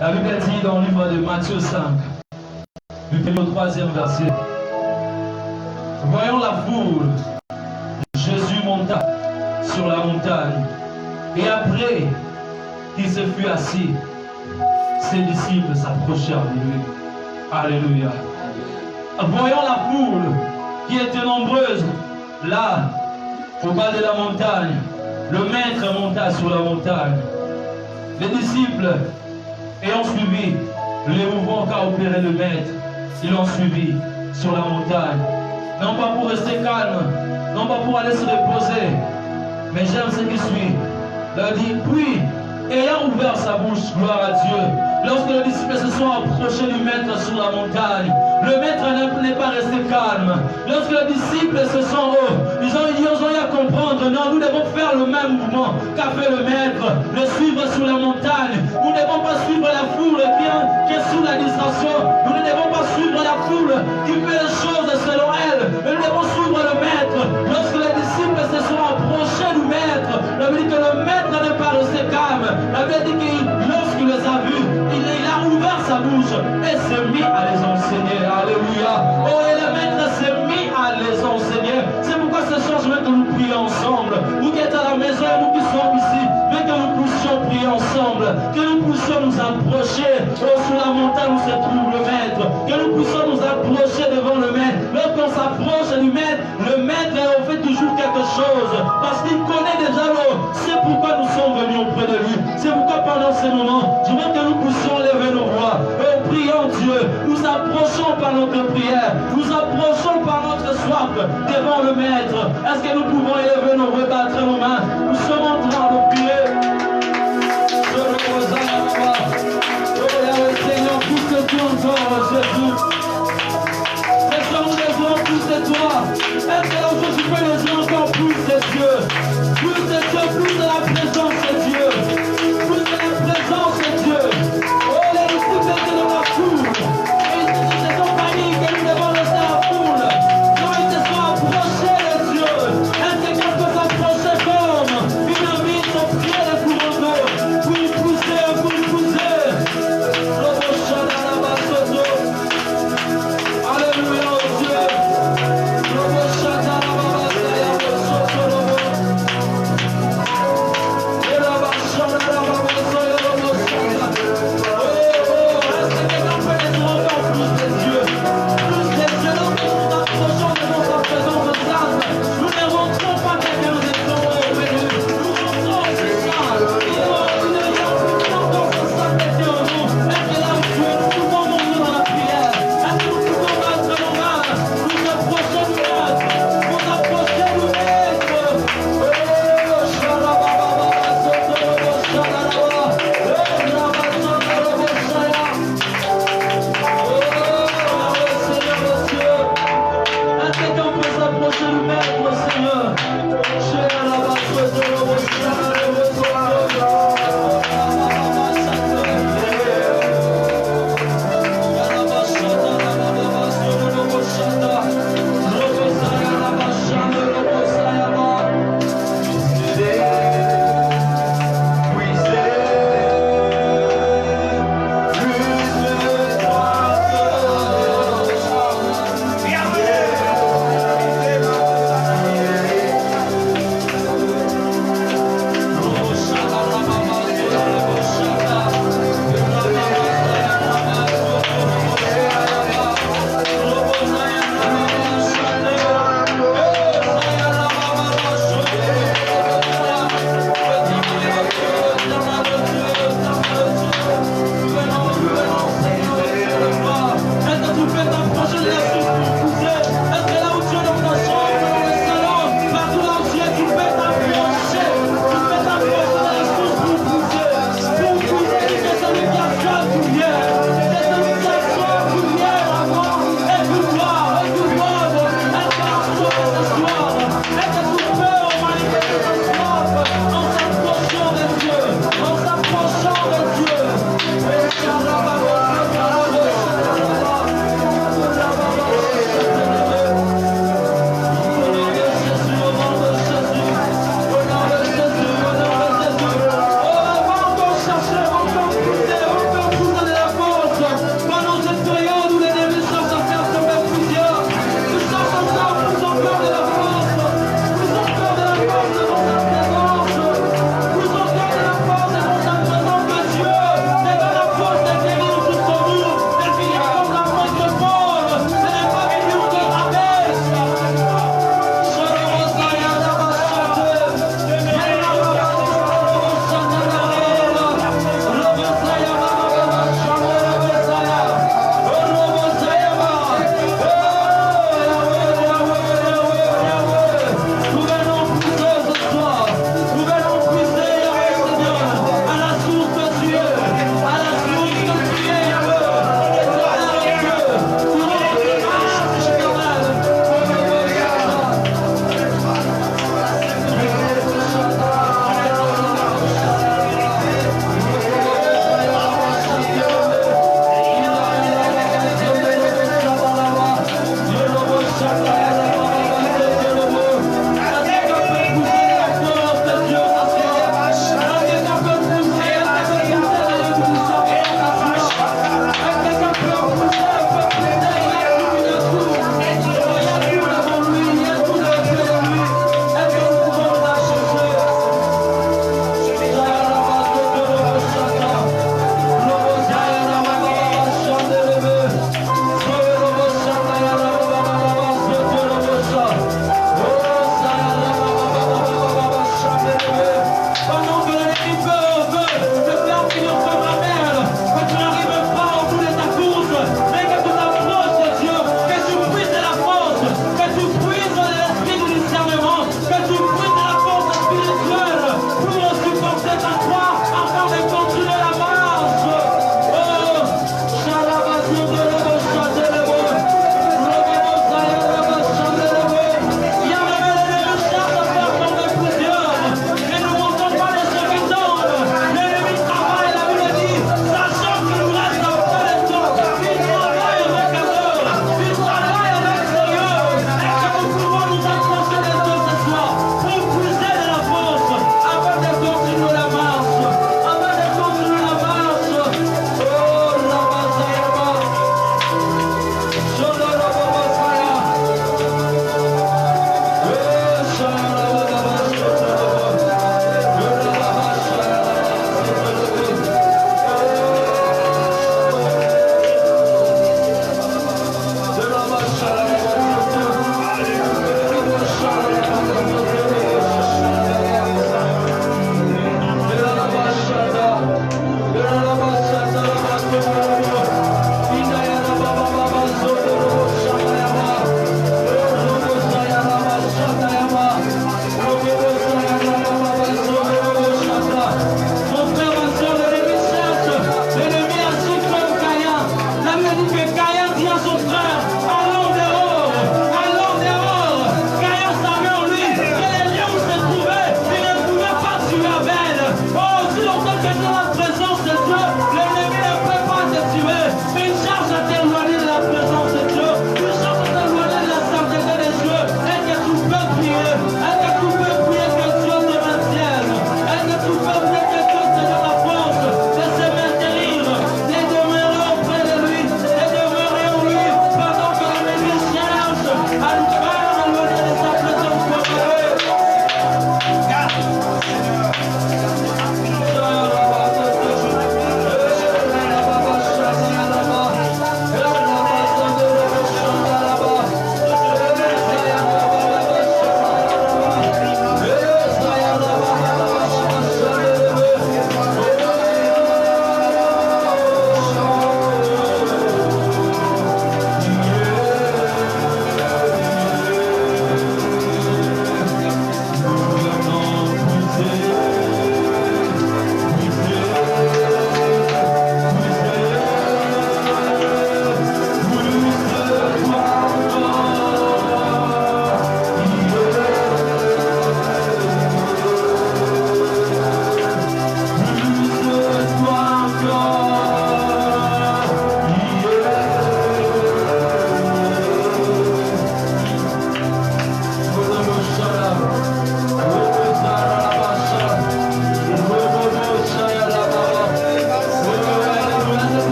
La Bible dit dans le livre de Matthieu 5, le troisième verset, voyant la foule, Jésus monta sur la montagne, et après qu'il se fut assis, ses disciples s'approchèrent de lui. Alléluia. Voyant la foule qui était nombreuse, là, au bas de la montagne, le maître monta sur la montagne. Les disciples, ayant suivi les mouvements qu'a opéré le maître, ils l'ont suivi sur la montagne. Non pas pour rester calme, non pas pour aller se reposer, mais j'aime ce qui suit. Il a dit, puis, ayant ouvert sa bouche, gloire à Dieu, lorsque les disciples se sont approchés du maître sur la montagne, le maître n'est pas resté calme. Lorsque les disciples se sont ils ont eu à comprendre, non, nous devons faire le même mouvement qu'a fait le maître, le suivre sur la montagne. Nous ne devons pas suivre la foule qui est sous la distraction. Nous ne devons pas suivre la foule qui fait les choses selon elle. Mais nous devons suivre le maître. Lorsque les disciples se sont approchés du maître, la Bible dit que le maître n'est pas resté calme. La Bible dit que lorsqu'il les a vus, il a ouvert sa bouche et s'est mis à les enseigner. Alléluia. Oh, et le maître s'est mis à les enseigner. C'est pourquoi ce soir, je veux que nous prions ensemble. Vous qui êtes à la maison et nous qui sommes ici, mais que nous puissions prier ensemble. Que nous puissions nous approcher sur la montagne où se trouve le maître. Que nous puissions nous approcher devant le maître. Lorsqu'on s'approche du maître, le maître on fait toujours quelque chose. Parce qu'il connaît déjà l'eau. C'est pourquoi nous sommes venus auprès de lui. C'est pourquoi pendant ces moments, je veux que nous puissions lever nos voix. Et prions Dieu. Nous approchons par notre prière. Nous approchons par notre soif devant le maître. Est-ce que nous pouvons élever nos voix, battre nos mains? Nous sommes en train de prier. Oh Seigneur, pousse de toi encore, Jésus. Seigneur, nous besoin plus de toi. Est-ce que aujourd'hui tu peux nous dire encore plus de Dieu? Plus de Dieu, plus de la présence de Dieu. Plus de la présence de Dieu. Oh, les disciples étaient dans la foule. Et ils se sont paniques que nous devons laisser la foule. Non, ils se sont approchés de Dieu. Est-ce que quelqu'un peut s'approcher comme une amie de son prière?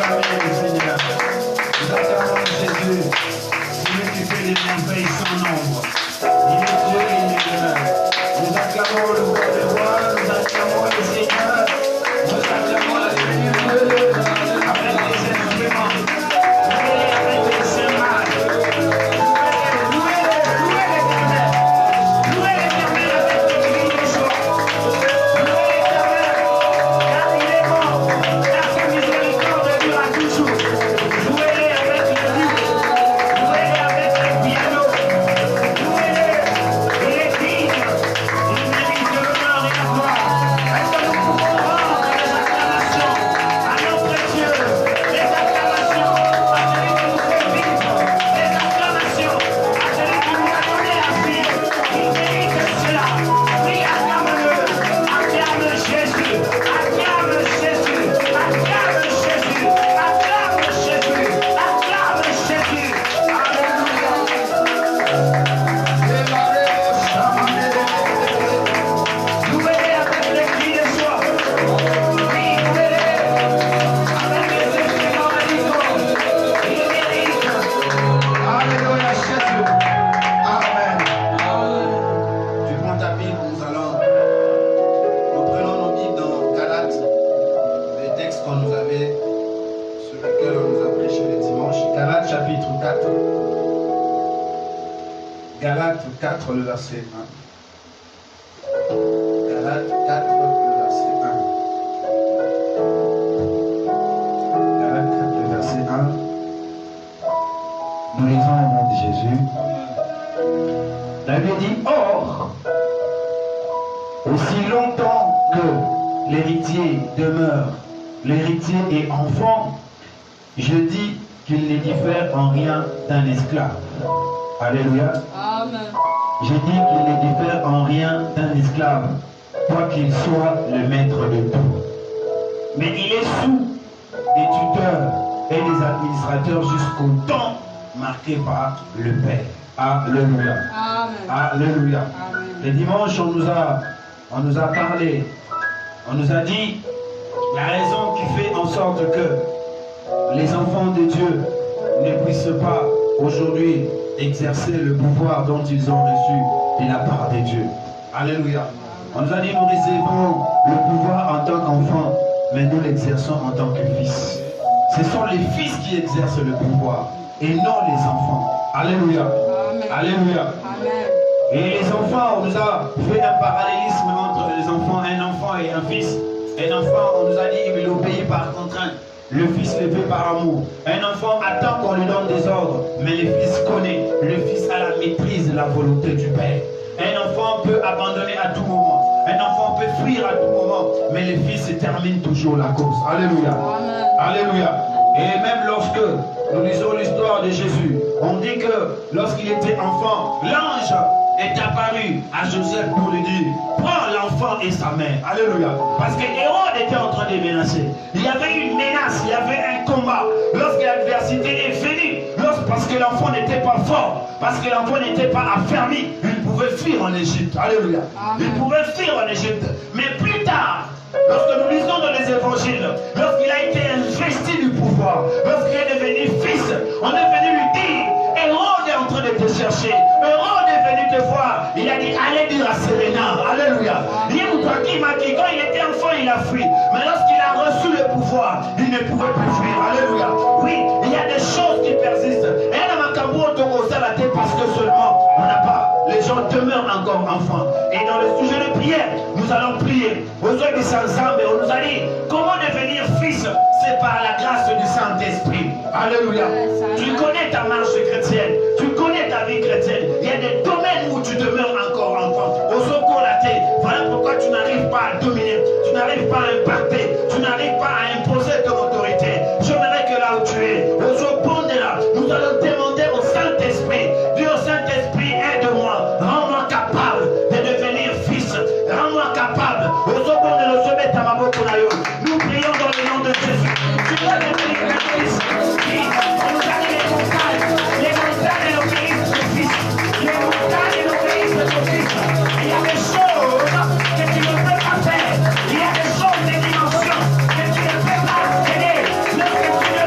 acclamez le Seigneur. Nous acclamons Jésus, celui qui fait des merveilles sans nombre. Il est Dieu et il est demeure. Nous acclamons le roi des rois, nous acclamons le Seigneur, nous acclamons la Seigneur avec les instruments, avec les cymbales. Louez l'Éternel, louez l'Éternel avec les cris de joie. Louez l'Éternel, car il est bon, car sa miséricorde dure à toujours. Louez-les avec les luttes, louez-les avec les pianos. Galates 4, le verset 1. Galates 4, le verset 1. Galates 4, le verset 1. Nous lisons le nom de Jésus. La Bible dit, or, aussi longtemps que l'héritier demeure, l'héritier est enfant, je dis qu'il ne diffère en rien d'un esclave. Alléluia. Amen. J'ai dit qu'il ne diffère en rien d'un esclave, quoiqu'il soit le maître de tout. Mais il est sous des tuteurs et des administrateurs jusqu'au temps marqué par le Père. Alléluia. Amen. Alléluia. Amen. Le dimanche, on nous a parlé, on nous a dit la raison qui fait en sorte que les enfants de Dieu ne puissent pas aujourd'hui exercer le pouvoir dont ils ont reçu de la part de Dieu. Alléluia. On nous a dit nous recevons le pouvoir en tant qu'enfants, mais nous l'exerçons en tant que fils. Ce sont les fils qui exercent le pouvoir et non les enfants. Alléluia. Amen. Alléluia. Amen. Et les enfants, on nous a fait un parallélisme entre les enfants, un enfant et un fils. Un enfant, on nous a dit qu'il obéit par contrainte. Le fils le fait par amour. Un enfant attend qu'on lui donne des ordres, mais le fils connaît. Le fils a la maîtrise de la volonté du Père. Un enfant peut abandonner à tout moment. Un enfant peut fuir à tout moment, mais le fils termine toujours la course. Alléluia. Amen. Alléluia. Et même lorsque nous lisons l'histoire de Jésus, on dit que lorsqu'il était enfant, l'ange est apparu à Joseph pour lui dire, prends l'enfant et sa mère. Alléluia. Parce que Hérode était en train de menacer. Il y avait une menace, il y avait un combat. Lorsque l'adversité est venue, parce que l'enfant n'était pas fort, parce que l'enfant n'était pas affermi, il pouvait fuir en Égypte. Alléluia. Il pouvait fuir en Égypte. Mais plus tard, lorsque nous lisons dans les évangiles, lorsqu'il a été investi du pouvoir, lorsqu'il est devenu fils, on est venu lui dire, Hérode est en train de te chercher. Hérode est venu te voir. Il a dit, allez dire à Séréna. Alléluia. Quand il était enfant, il a fui. Mais lorsqu'il a reçu le pouvoir, il ne pouvait plus fuir. Alléluia. Oui, il y a des choses qui persistent. Et la tête parce que seulement on n'a pas. Les gens demeurent encore enfants. Et dans le sujet de prière, nous allons prier. Aujourd'hui, ensemble, on nous a dit comment devenir fils. C'est par la grâce du Saint-Esprit. Alléluia. Tu connais ta marche chrétienne. Tu connais ta vie chrétienne. Il y a des domaines où tu demeures encore enfant. Au secours la tête. Voilà pourquoi tu n'arrives pas à dominer. Tu n'arrives pas à impacter. Tu n'arrives pas à imposer ton autorité. J'aimerais que là où tu es, au secours de là, nous allons demander au Saint-Esprit. Dis au Saint-Esprit, aide-moi. Rends-moi capable de devenir fils. Rends-moi capable. Au secours de le sommet à ma boca. Nous prions dans le nom de Jésus. Tu dois devenir un fils. On nous a dit les montagnes obéissent au fils. Les montagnes obéissent au fils. Il y a des choses que tu ne peux pas faire. Il y a des choses, des dimensions que tu ne peux pas accéder. Lorsque tu ne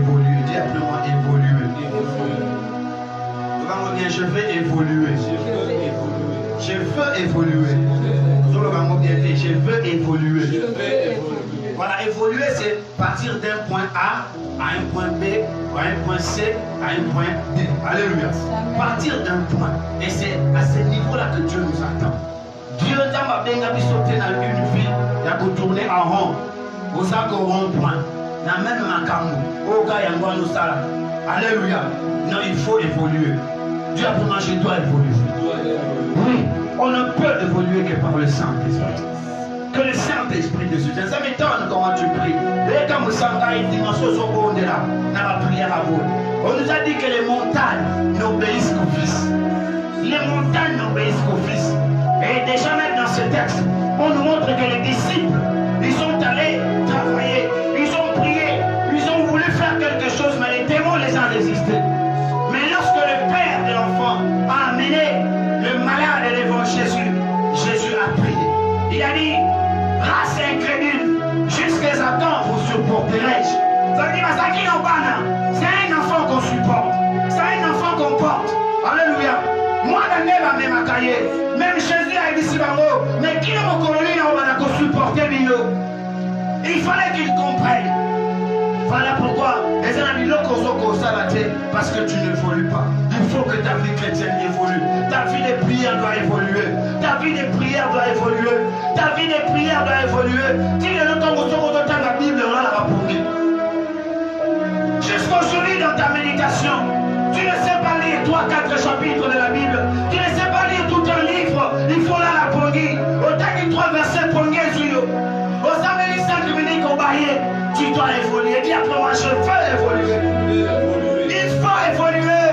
évoluer. Dis après-moi évoluer. Bien, je vais évoluer. Je veux évoluer. Je veux évoluer. Voilà, évoluer, c'est partir d'un point A à un point B, à un point C, à un point D. Alléluia. Partir d'un point. Et c'est à ce niveau-là que Dieu nous attend. Dieu n'a pas sauté dans une ville, il a tourné en rond. Vous savez qu'au rond-point, dans même Makamou, au cas où nous alléluia. Non, il faut évoluer. Dieu a pour moi, je dois évoluer. Oui, on ne peut évoluer que par le Saint-Esprit. Que le Saint-Esprit de Dieu. Ça m'étonne comment tu pries. Et quand vous sentez une dimension sur le là, dans la prière à vous. On nous a dit que les montagnes n'obéissent qu'au Fils. Les montagnes n'obéissent qu'au Fils. Et déjà même dans ce texte, on nous montre que les disciples, ils sont allés travailler, ils ont prié, ils ont voulu faire quelque chose, mais les démons les ont résistés. Mais lorsque le père de l'enfant a amené le malade devant Jésus, Jésus a prié. Il a dit, race incrédule, jusqu'à quand vous supporterai-je? Ça dit, c'est un enfant qu'on supporte, c'est un enfant qu'on porte. Alléluia. Moi, même Jésus a dit, mais qui n'a pas supporté Mino? Il fallait qu'il comprenne. Voilà pourquoi les amis parce que tu n'évolues pas. Il faut que ta vie chrétienne évolue. Ta vie de prière doit évoluer. Ta vie de prière doit évoluer. Ta vie de prière doit évoluer. La Bible jusqu'aujourd'hui dans ta méditation, tu ne sais pas lire 3-4 chapitres de la Bible. Tu ne sais pas lire tout un livre. Il faut là la pongui. Autant que 3 versets pongés sur eux. Au samedi 5 minutes au baillet. Tu dois évoluer. Dis après moi, je veux évoluer. Il faut évoluer.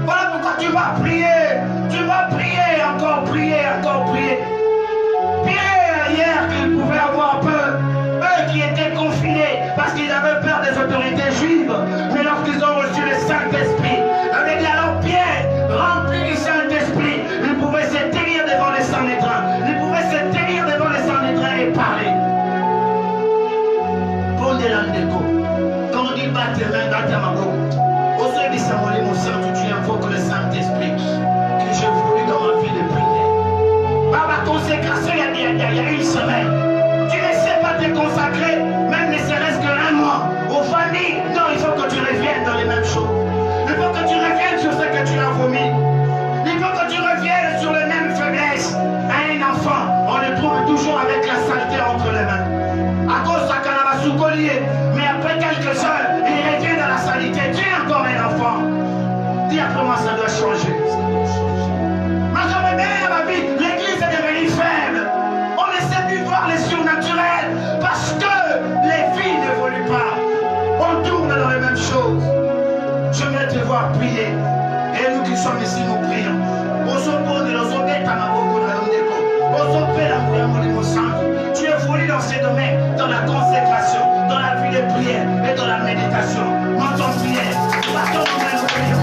Voilà pourquoi tu vas prier. Tu vas prier, encore prier, encore prier. Pierre, hier, qu'il pouvait avoir peur. Eux qui étaient confinés parce qu'ils avaient peur des autorités juives. Mais lorsqu'ils ont reçu le Saint-Esprit, avec alors Pierre, rempli du Saint-Esprit, il pouvait se tenir devant les Sanhédrins. Il pouvait se tenir devant les Sanhédrins et parler. Quand on dit battre tes mains, battre ma bouche. Aujourd'hui, mon Saint, tu invoques le Saint-Esprit que j'évolue dans ma vie de prière. Par ma consécration, il y a une semaine. Tu ne sais pas te consacrer, même ne serait-ce qu'un mois, aux familles. Non, il faut que tu reviennes dans les mêmes choses. Il faut que tu reviennes sur ce que tu as vomi. Il faut que tu reviennes sur les mêmes faiblesses. Un enfant, on le trouve toujours avec la saleté entre les mains. À cause de sa canava sous collier. Mais après quelques heures, il revient dans la saleté. Tu es encore un enfant. Dis après moi, ça doit changer. Moi, j'avais bien ma vie. L'église est devenue faible. On ne sait plus voir les surnaturels parce que les filles n'évoluent pas. On tourne dans les mêmes choses. Je vais te voir prier. Et nous qui sommes ici, nous prions. Tu évolues dans ces domaines, dans la consécration, dans la vie de prière et dans la méditation. Montons prière. Partons dans la prière.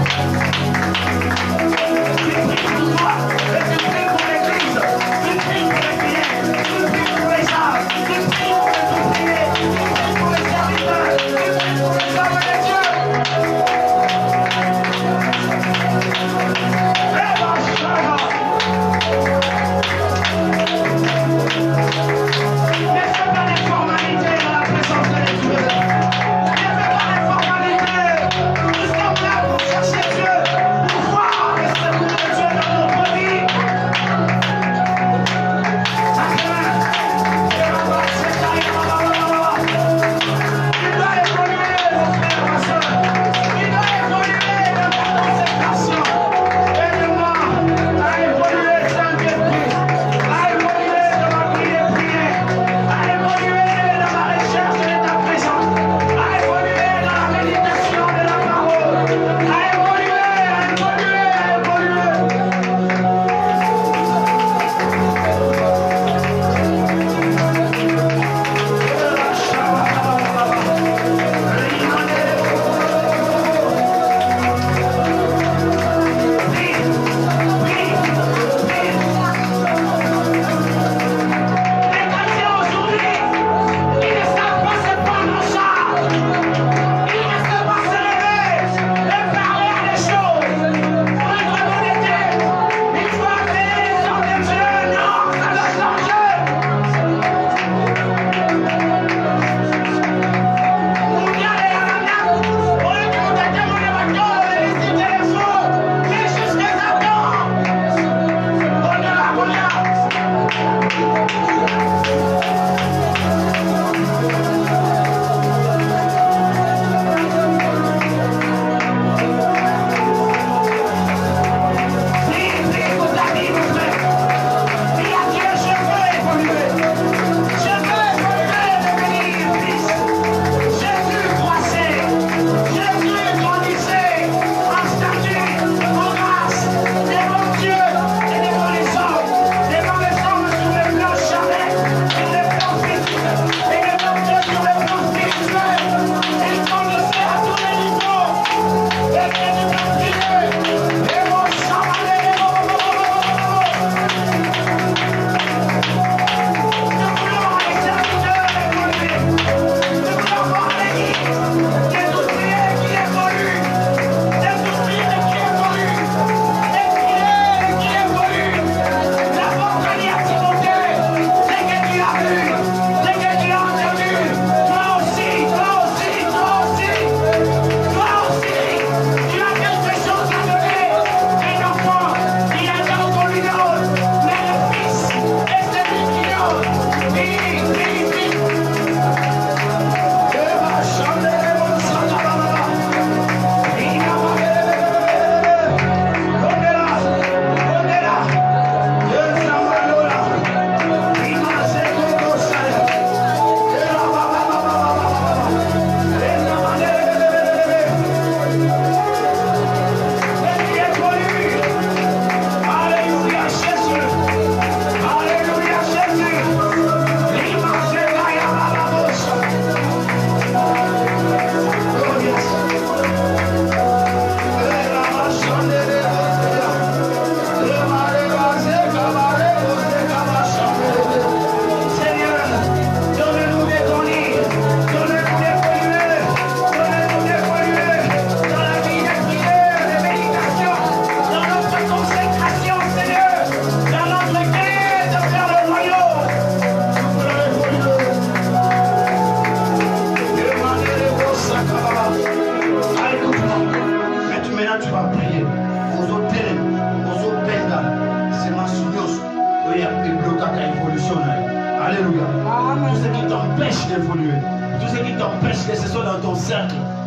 Tu pries pour toi et tu pries pour l'église. Tu pries pour les prières. Tu pries pour les âmes. Tu pries pour les ouvriers. Tu pries pour les serviteurs. Tu pries pour les hommes de Dieu.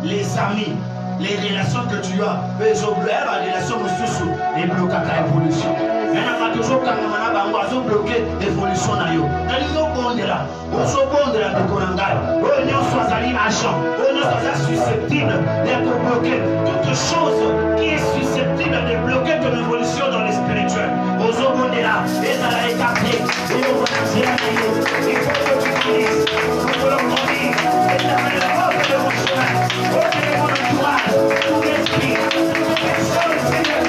les amis, les relations que tu as, les relations sous et bloquer ta évolution. Il y en a toujours quand on bloqué l'évolution. Il y a susceptible d'être bloqué. Toute chose qui est susceptible de bloquer ton évolution dans le spirituel. Il faut que tu finisses. Il faut le grandir. Et la porte de mon chemin. Oh, de mon entourage. Tout l'esprit. Toutes les choses, Seigneur.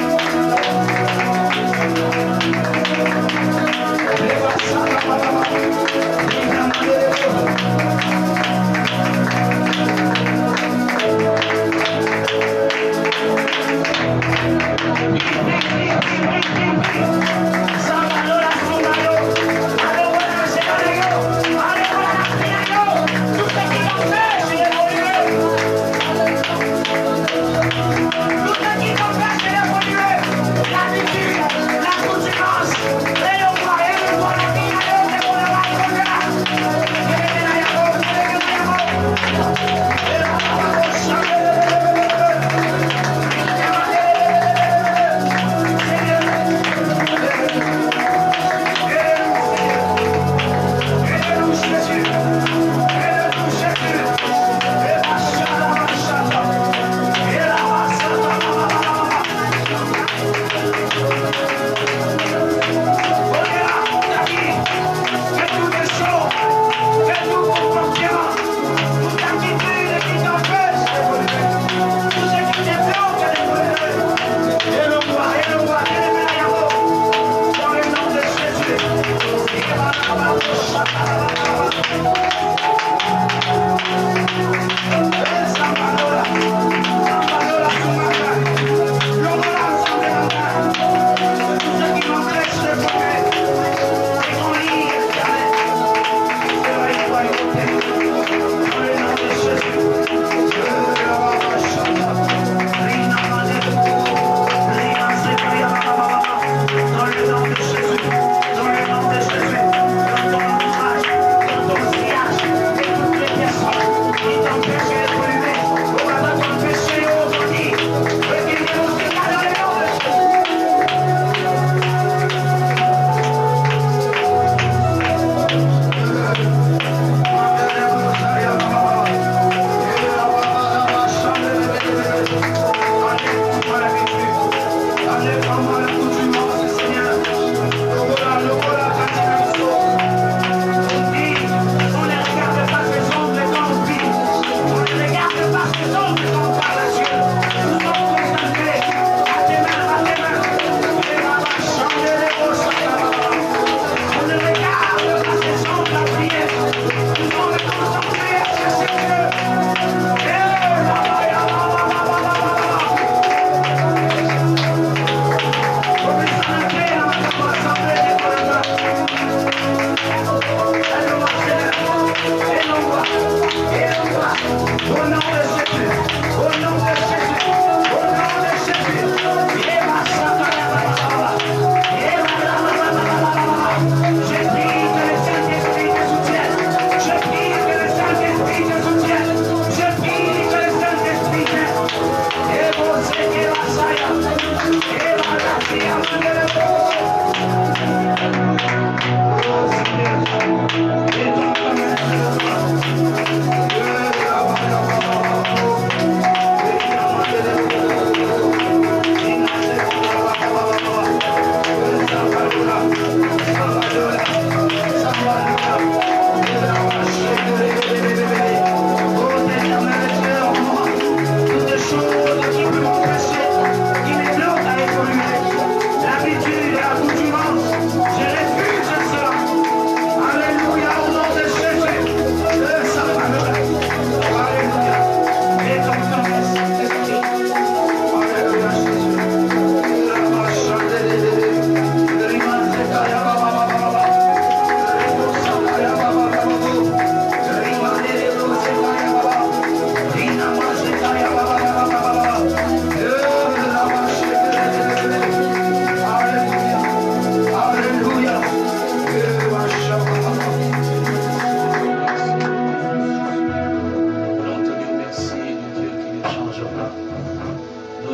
Allez,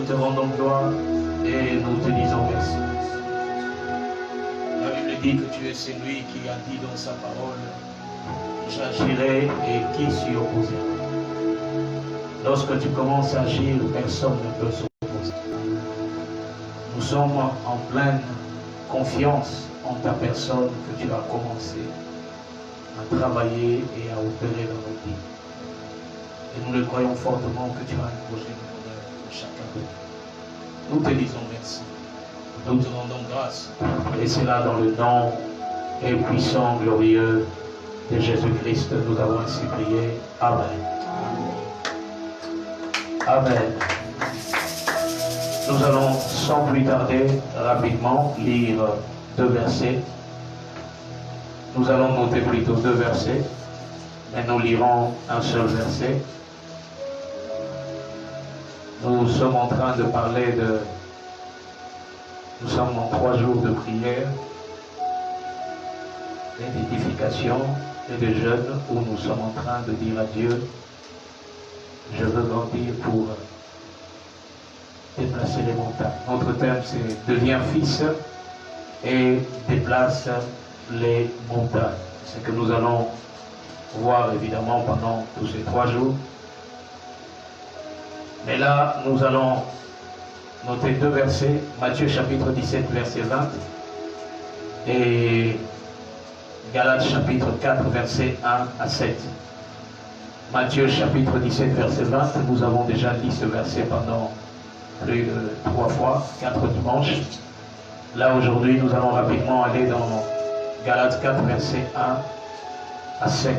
Nous te rendons gloire et nous te disons merci. La Bible dit que tu es celui qui a dit dans sa parole, j'agirai et qui s'y opposera. Lorsque tu commences à agir, personne ne peut s'opposer. Nous sommes en pleine confiance en ta personne que tu as commencé à travailler et à opérer dans nos vies. Et nous le croyons fortement que tu vas un projet de bonheur pour chacun de nous. Nous te disons merci. Nous te rendons grâce. Et c'est là dans le nom et puissant, glorieux de Jésus-Christ, nous avons ainsi prié. Amen. Amen. Nous allons sans plus tarder rapidement lire 2 versets. Nous allons noter plutôt 2 versets, mais nous lirons un seul verset. Nous sommes en train de parler de... Nous sommes en 3 jours de prière, d'édification et de jeûne où nous sommes en train de dire à Dieu, je veux grandir pour déplacer les montagnes. Notre thème c'est deviens fils et déplace les montagnes. C'est ce que nous allons voir évidemment pendant tous ces 3 jours. Mais là, nous allons noter 2 versets, Matthieu chapitre 17 verset 20 et Galates chapitre 4 verset 1 à 7. Matthieu chapitre 17 verset 20, nous avons déjà lu ce verset pendant plus de 3 fois, 4 dimanches. Là aujourd'hui, nous allons rapidement aller dans Galates 4 verset 1 à 7.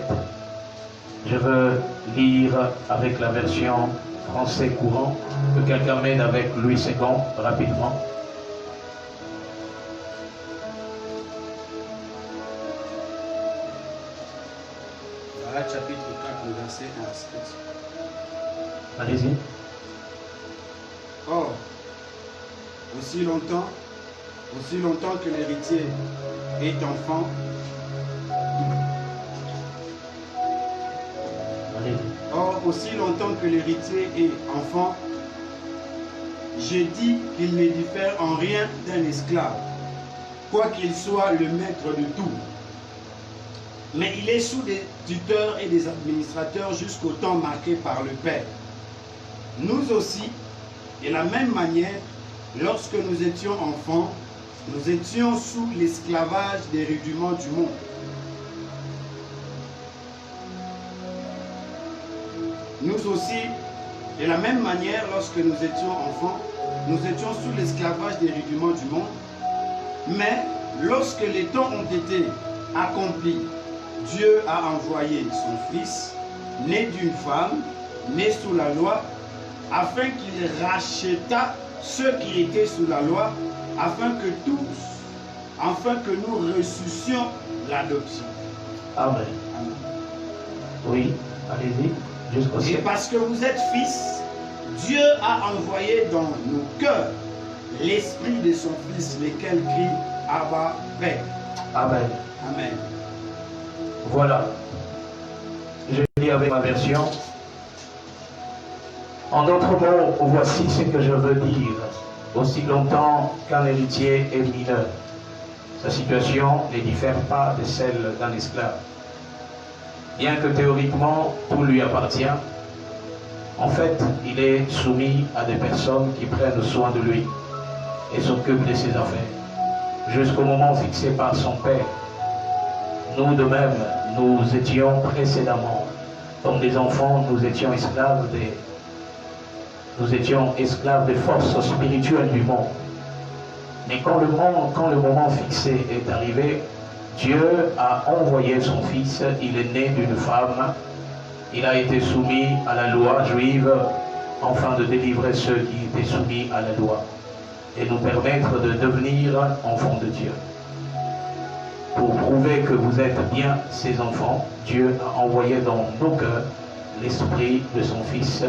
Je veux lire avec la version français courant, que quelqu'un mène avec Louis II rapidement. Galates chapitre 4, verset 1 à 7. Allez-y. Or, aussi longtemps que l'héritier est enfant, aussi longtemps que l'héritier est enfant, je dis qu'il ne diffère en rien d'un esclave, quoiqu'il soit le maître de tout. Mais il est sous des tuteurs et des administrateurs jusqu'au temps marqué par le Père. Nous aussi, de la même manière, lorsque nous étions enfants, nous étions sous l'esclavage des rudiments du monde. Nous aussi, de la même manière, lorsque nous étions enfants, nous étions sous l'esclavage des rudiments du monde. Mais lorsque les temps ont été accomplis, Dieu a envoyé son Fils, né d'une femme, né sous la loi, afin qu'il racheta ceux qui étaient sous la loi, afin que nous ressuscions l'adoption. Amen. Amen. Oui, allez-y. Et parce que vous êtes fils, Dieu a envoyé dans nos cœurs l'esprit de son Fils, lequel crie Abba, Père. Amen. Amen. Voilà. Je lis avec ma version. En d'autres mots, voici ce que je veux dire. Aussi longtemps qu'un héritier est mineur, sa situation ne diffère pas de celle d'un esclave. Bien que théoriquement tout lui appartient, en fait, il est soumis à des personnes qui prennent soin de lui et s'occupent de ses affaires, jusqu'au moment fixé par son Père. Nous de même, nous étions précédemment, comme des enfants, nous étions esclaves des forces spirituelles du monde. Mais quand le moment fixé est arrivé, Dieu a envoyé son Fils, il est né d'une femme, il a été soumis à la loi juive, afin de délivrer ceux qui étaient soumis à la loi, et nous permettre de devenir enfants de Dieu. Pour prouver que vous êtes bien ses enfants, Dieu a envoyé dans nos cœurs l'esprit de son Fils,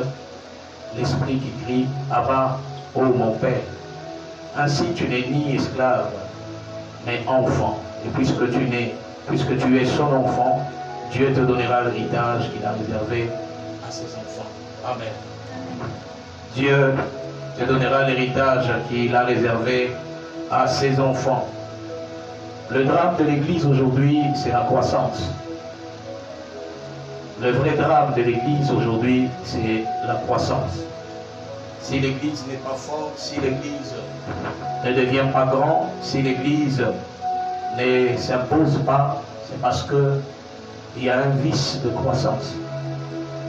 l'esprit qui crie « Abba, ô mon Père ». Ainsi tu n'es ni esclave, mais enfant. Et puisque tu es son enfant, Dieu te donnera l'héritage qu'il a réservé à ses enfants. Amen. Dieu te donnera l'héritage qu'il a réservé à ses enfants. Le drame de l'Église aujourd'hui, c'est la croissance. Le vrai drame de l'Église aujourd'hui, c'est la croissance. Si l'Église n'est pas forte, si l'Église ne devient pas grande, si l'Église ne s'impose pas, c'est parce qu'il y a un vice de croissance.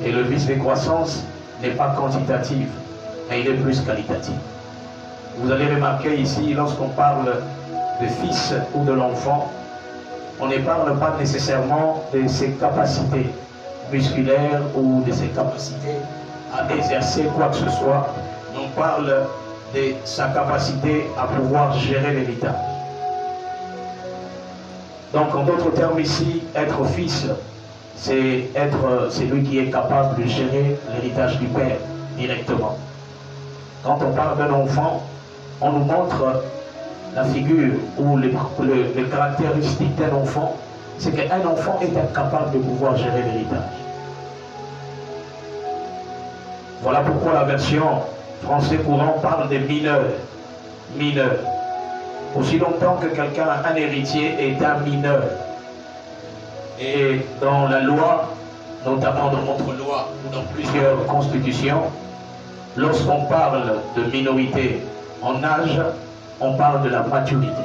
Et le vice de croissance n'est pas quantitatif, mais il est plus qualitatif. Vous allez remarquer ici, lorsqu'on parle de fils ou de l'enfant, on ne parle pas nécessairement de ses capacités musculaires ou de ses capacités à exercer quoi que ce soit. On parle de sa capacité à pouvoir gérer l'héritage. Donc en d'autres termes ici, être fils, c'est celui qui est capable de gérer l'héritage du père directement. Quand on parle d'un enfant, on nous montre la figure ou le caractéristique d'un enfant, c'est qu'un enfant est incapable de pouvoir gérer l'héritage. Voilà pourquoi la version français courant parle des mineurs. Mineurs. Aussi longtemps que quelqu'un, un héritier, est un mineur. Et dans la loi, notamment dans notre loi ou dans plusieurs constitutions, lorsqu'on parle de minorité en âge, on parle de la maturité.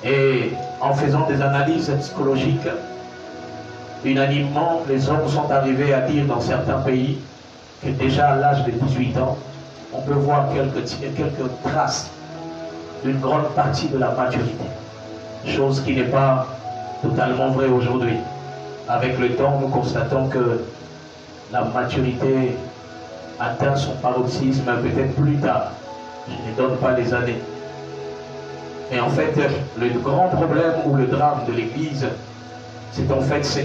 Et en faisant des analyses psychologiques, unanimement, les hommes sont arrivés à dire dans certains pays que déjà à l'âge de 18 ans, on peut voir quelques traces d'une grande partie de la maturité. Chose qui n'est pas totalement vraie aujourd'hui. Avec le temps, nous constatons que la maturité atteint son paroxysme peut-être plus tard. Je ne donne pas les années. Et en fait, le grand problème ou le drame de l'Église, c'est en fait ce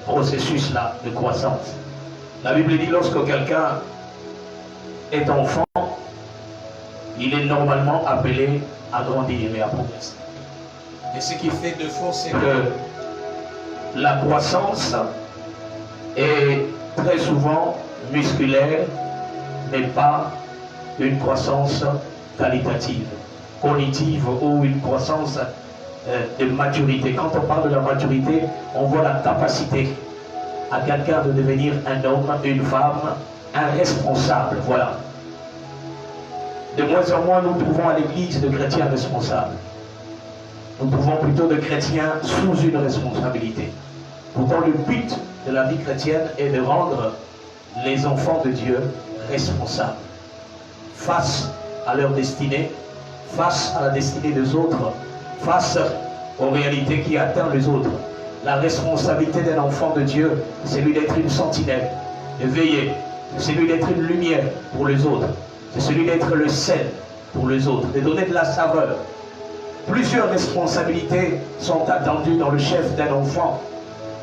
processus-là de croissance. La Bible dit lorsque quelqu'un est enfant, il est normalement appelé à grandir et à progresser. Et ce qui fait de faux, c'est que la croissance est très souvent musculaire, mais pas une croissance qualitative, cognitive ou une croissance de maturité. Quand on parle de la maturité, on voit la capacité à quelqu'un de devenir un homme, une femme, un responsable. Voilà. De moins en moins, nous trouvons à l'Église de chrétiens responsables. Nous trouvons plutôt de chrétiens sous une responsabilité. Pourtant, le but de la vie chrétienne est de rendre les enfants de Dieu responsables face à leur destinée, face à la destinée des autres, face aux réalités qui atteignent les autres. La responsabilité d'un enfant de Dieu, c'est celui d'être une sentinelle, de veiller, c'est celui d'être une lumière pour les autres, c'est celui d'être le sel pour les autres, de donner de la saveur. Plusieurs responsabilités sont attendues dans le chef d'un enfant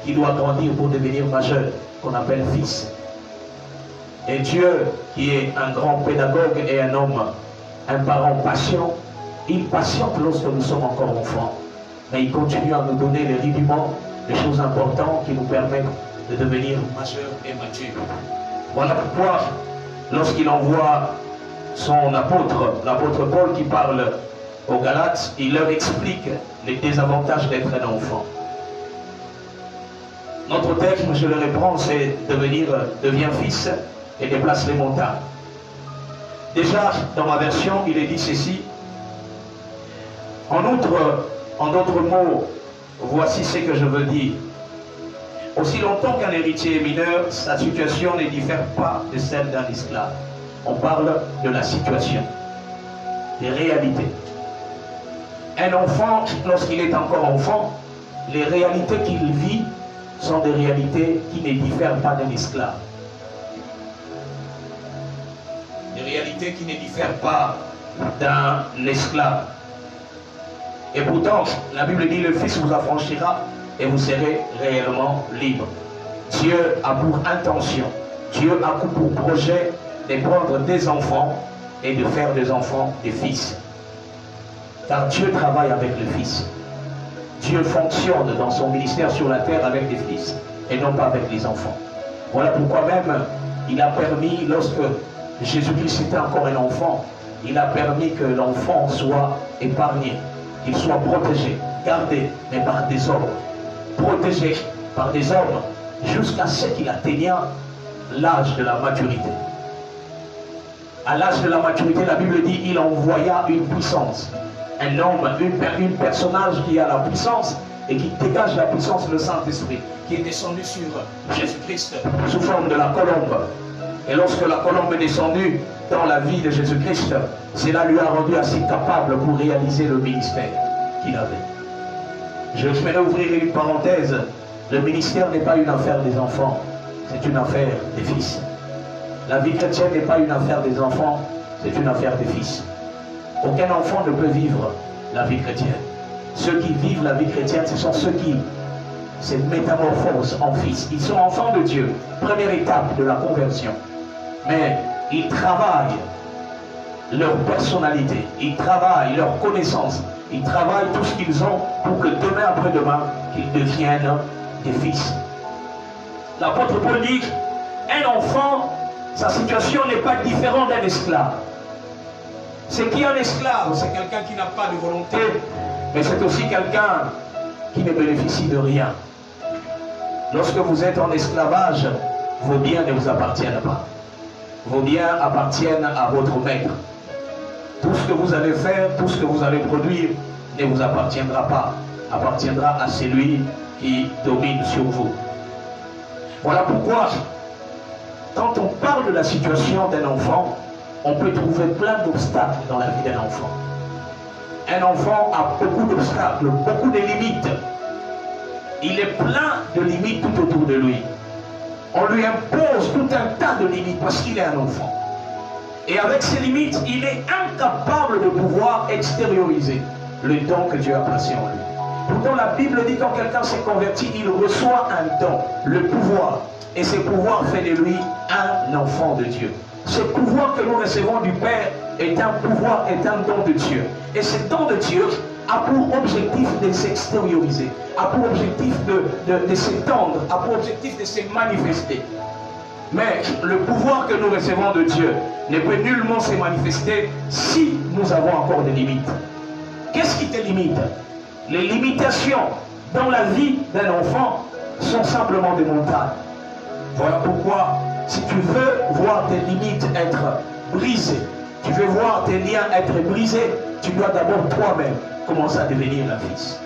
qui doit grandir pour devenir majeur, qu'on appelle fils. Et Dieu, qui est un grand pédagogue et un homme, un parent patient, il patiente lorsque nous sommes encore enfants. Mais il continue à nous donner les rudiments, les choses importantes qui nous permettent de devenir majeurs et matures. Voilà pourquoi, lorsqu'il envoie son apôtre, l'apôtre Paul qui parle aux Galates, il leur explique les désavantages d'être un enfant. Notre texte, je le reprends, c'est deviens fils et déplace les montagnes. Déjà, dans ma version, il est dit ceci. En d'autres mots, voici ce que je veux dire. Aussi longtemps qu'un héritier est mineur, sa situation ne diffère pas de celle d'un esclave. On parle de la situation, des réalités. Un enfant, lorsqu'il est encore enfant, les réalités qu'il vit sont des réalités qui ne diffèrent pas d'un esclave. Des réalités qui ne diffèrent pas d'un esclave. Et pourtant, la Bible dit, le Fils vous affranchira et vous serez réellement libre. Dieu a pour intention, Dieu a pour projet de prendre des enfants et de faire des enfants des fils. Car Dieu travaille avec le Fils. Dieu fonctionne dans son ministère sur la terre avec des fils et non pas avec les enfants. Voilà pourquoi même il a permis, lorsque Jésus-Christ était encore un enfant, il a permis que l'enfant soit épargné, qu'il soit protégé, gardé, mais par des hommes, protégé par des hommes, jusqu'à ce qu'il atteigne l'âge de la maturité. À l'âge de la maturité, la Bible dit, il envoya une puissance. Un homme, un personnage qui a la puissance et qui dégage la puissance du Saint-Esprit, qui est descendu sur Jésus-Christ sous forme de la colombe. Et lorsque la colombe est descendue dans la vie de Jésus-Christ, cela lui a rendu assez capable pour réaliser le ministère qu'il avait. Je ferai ouvrir une parenthèse. Le ministère n'est pas une affaire des enfants, c'est une affaire des fils. La vie chrétienne n'est pas une affaire des enfants, c'est une affaire des fils. Aucun enfant ne peut vivre la vie chrétienne. Ceux qui vivent la vie chrétienne, ce sont ceux qui se métamorphosent en fils. Ils sont enfants de Dieu, première étape de la conversion. Mais ils travaillent leur personnalité, ils travaillent leur connaissance, ils travaillent tout ce qu'ils ont pour que demain après demain, qu'ils deviennent des fils. L'apôtre Paul dit, un enfant, sa situation n'est pas différente d'un esclave. C'est qui un esclave? C'est quelqu'un qui n'a pas de volonté, mais c'est aussi quelqu'un qui ne bénéficie de rien. Lorsque vous êtes en esclavage, vos biens ne vous appartiennent pas. Vos biens appartiennent à votre maître. Tout ce que vous allez faire, tout ce que vous allez produire ne vous appartiendra pas. Appartiendra à celui qui domine sur vous. Voilà pourquoi, quand on parle de la situation d'un enfant, on peut trouver plein d'obstacles dans la vie d'un enfant. Un enfant a beaucoup d'obstacles, beaucoup de limites. Il est plein de limites tout autour de lui. On lui impose tout un tas de limites parce qu'il est un enfant. Et avec ces limites, il est incapable de pouvoir extérioriser le don que Dieu a placé en lui. Pourtant, la Bible dit que quand quelqu'un s'est converti, il reçoit un don, le pouvoir. Et ce pouvoir fait de lui un enfant de Dieu. Ce pouvoir que nous recevons du Père est un pouvoir, est un don de Dieu. Et ce don de Dieu a pour objectif de s'extérioriser, a pour objectif de s'étendre, a pour objectif de se manifester. Mais le pouvoir que nous recevons de Dieu ne peut nullement se manifester si nous avons encore des limites. Qu'est-ce qui te limite? Les limitations dans la vie d'un enfant sont simplement des montagnes. Voilà pourquoi, si tu veux voir tes limites être brisées, tu veux voir tes liens être brisés, tu dois d'abord toi-même commencer à devenir un fils.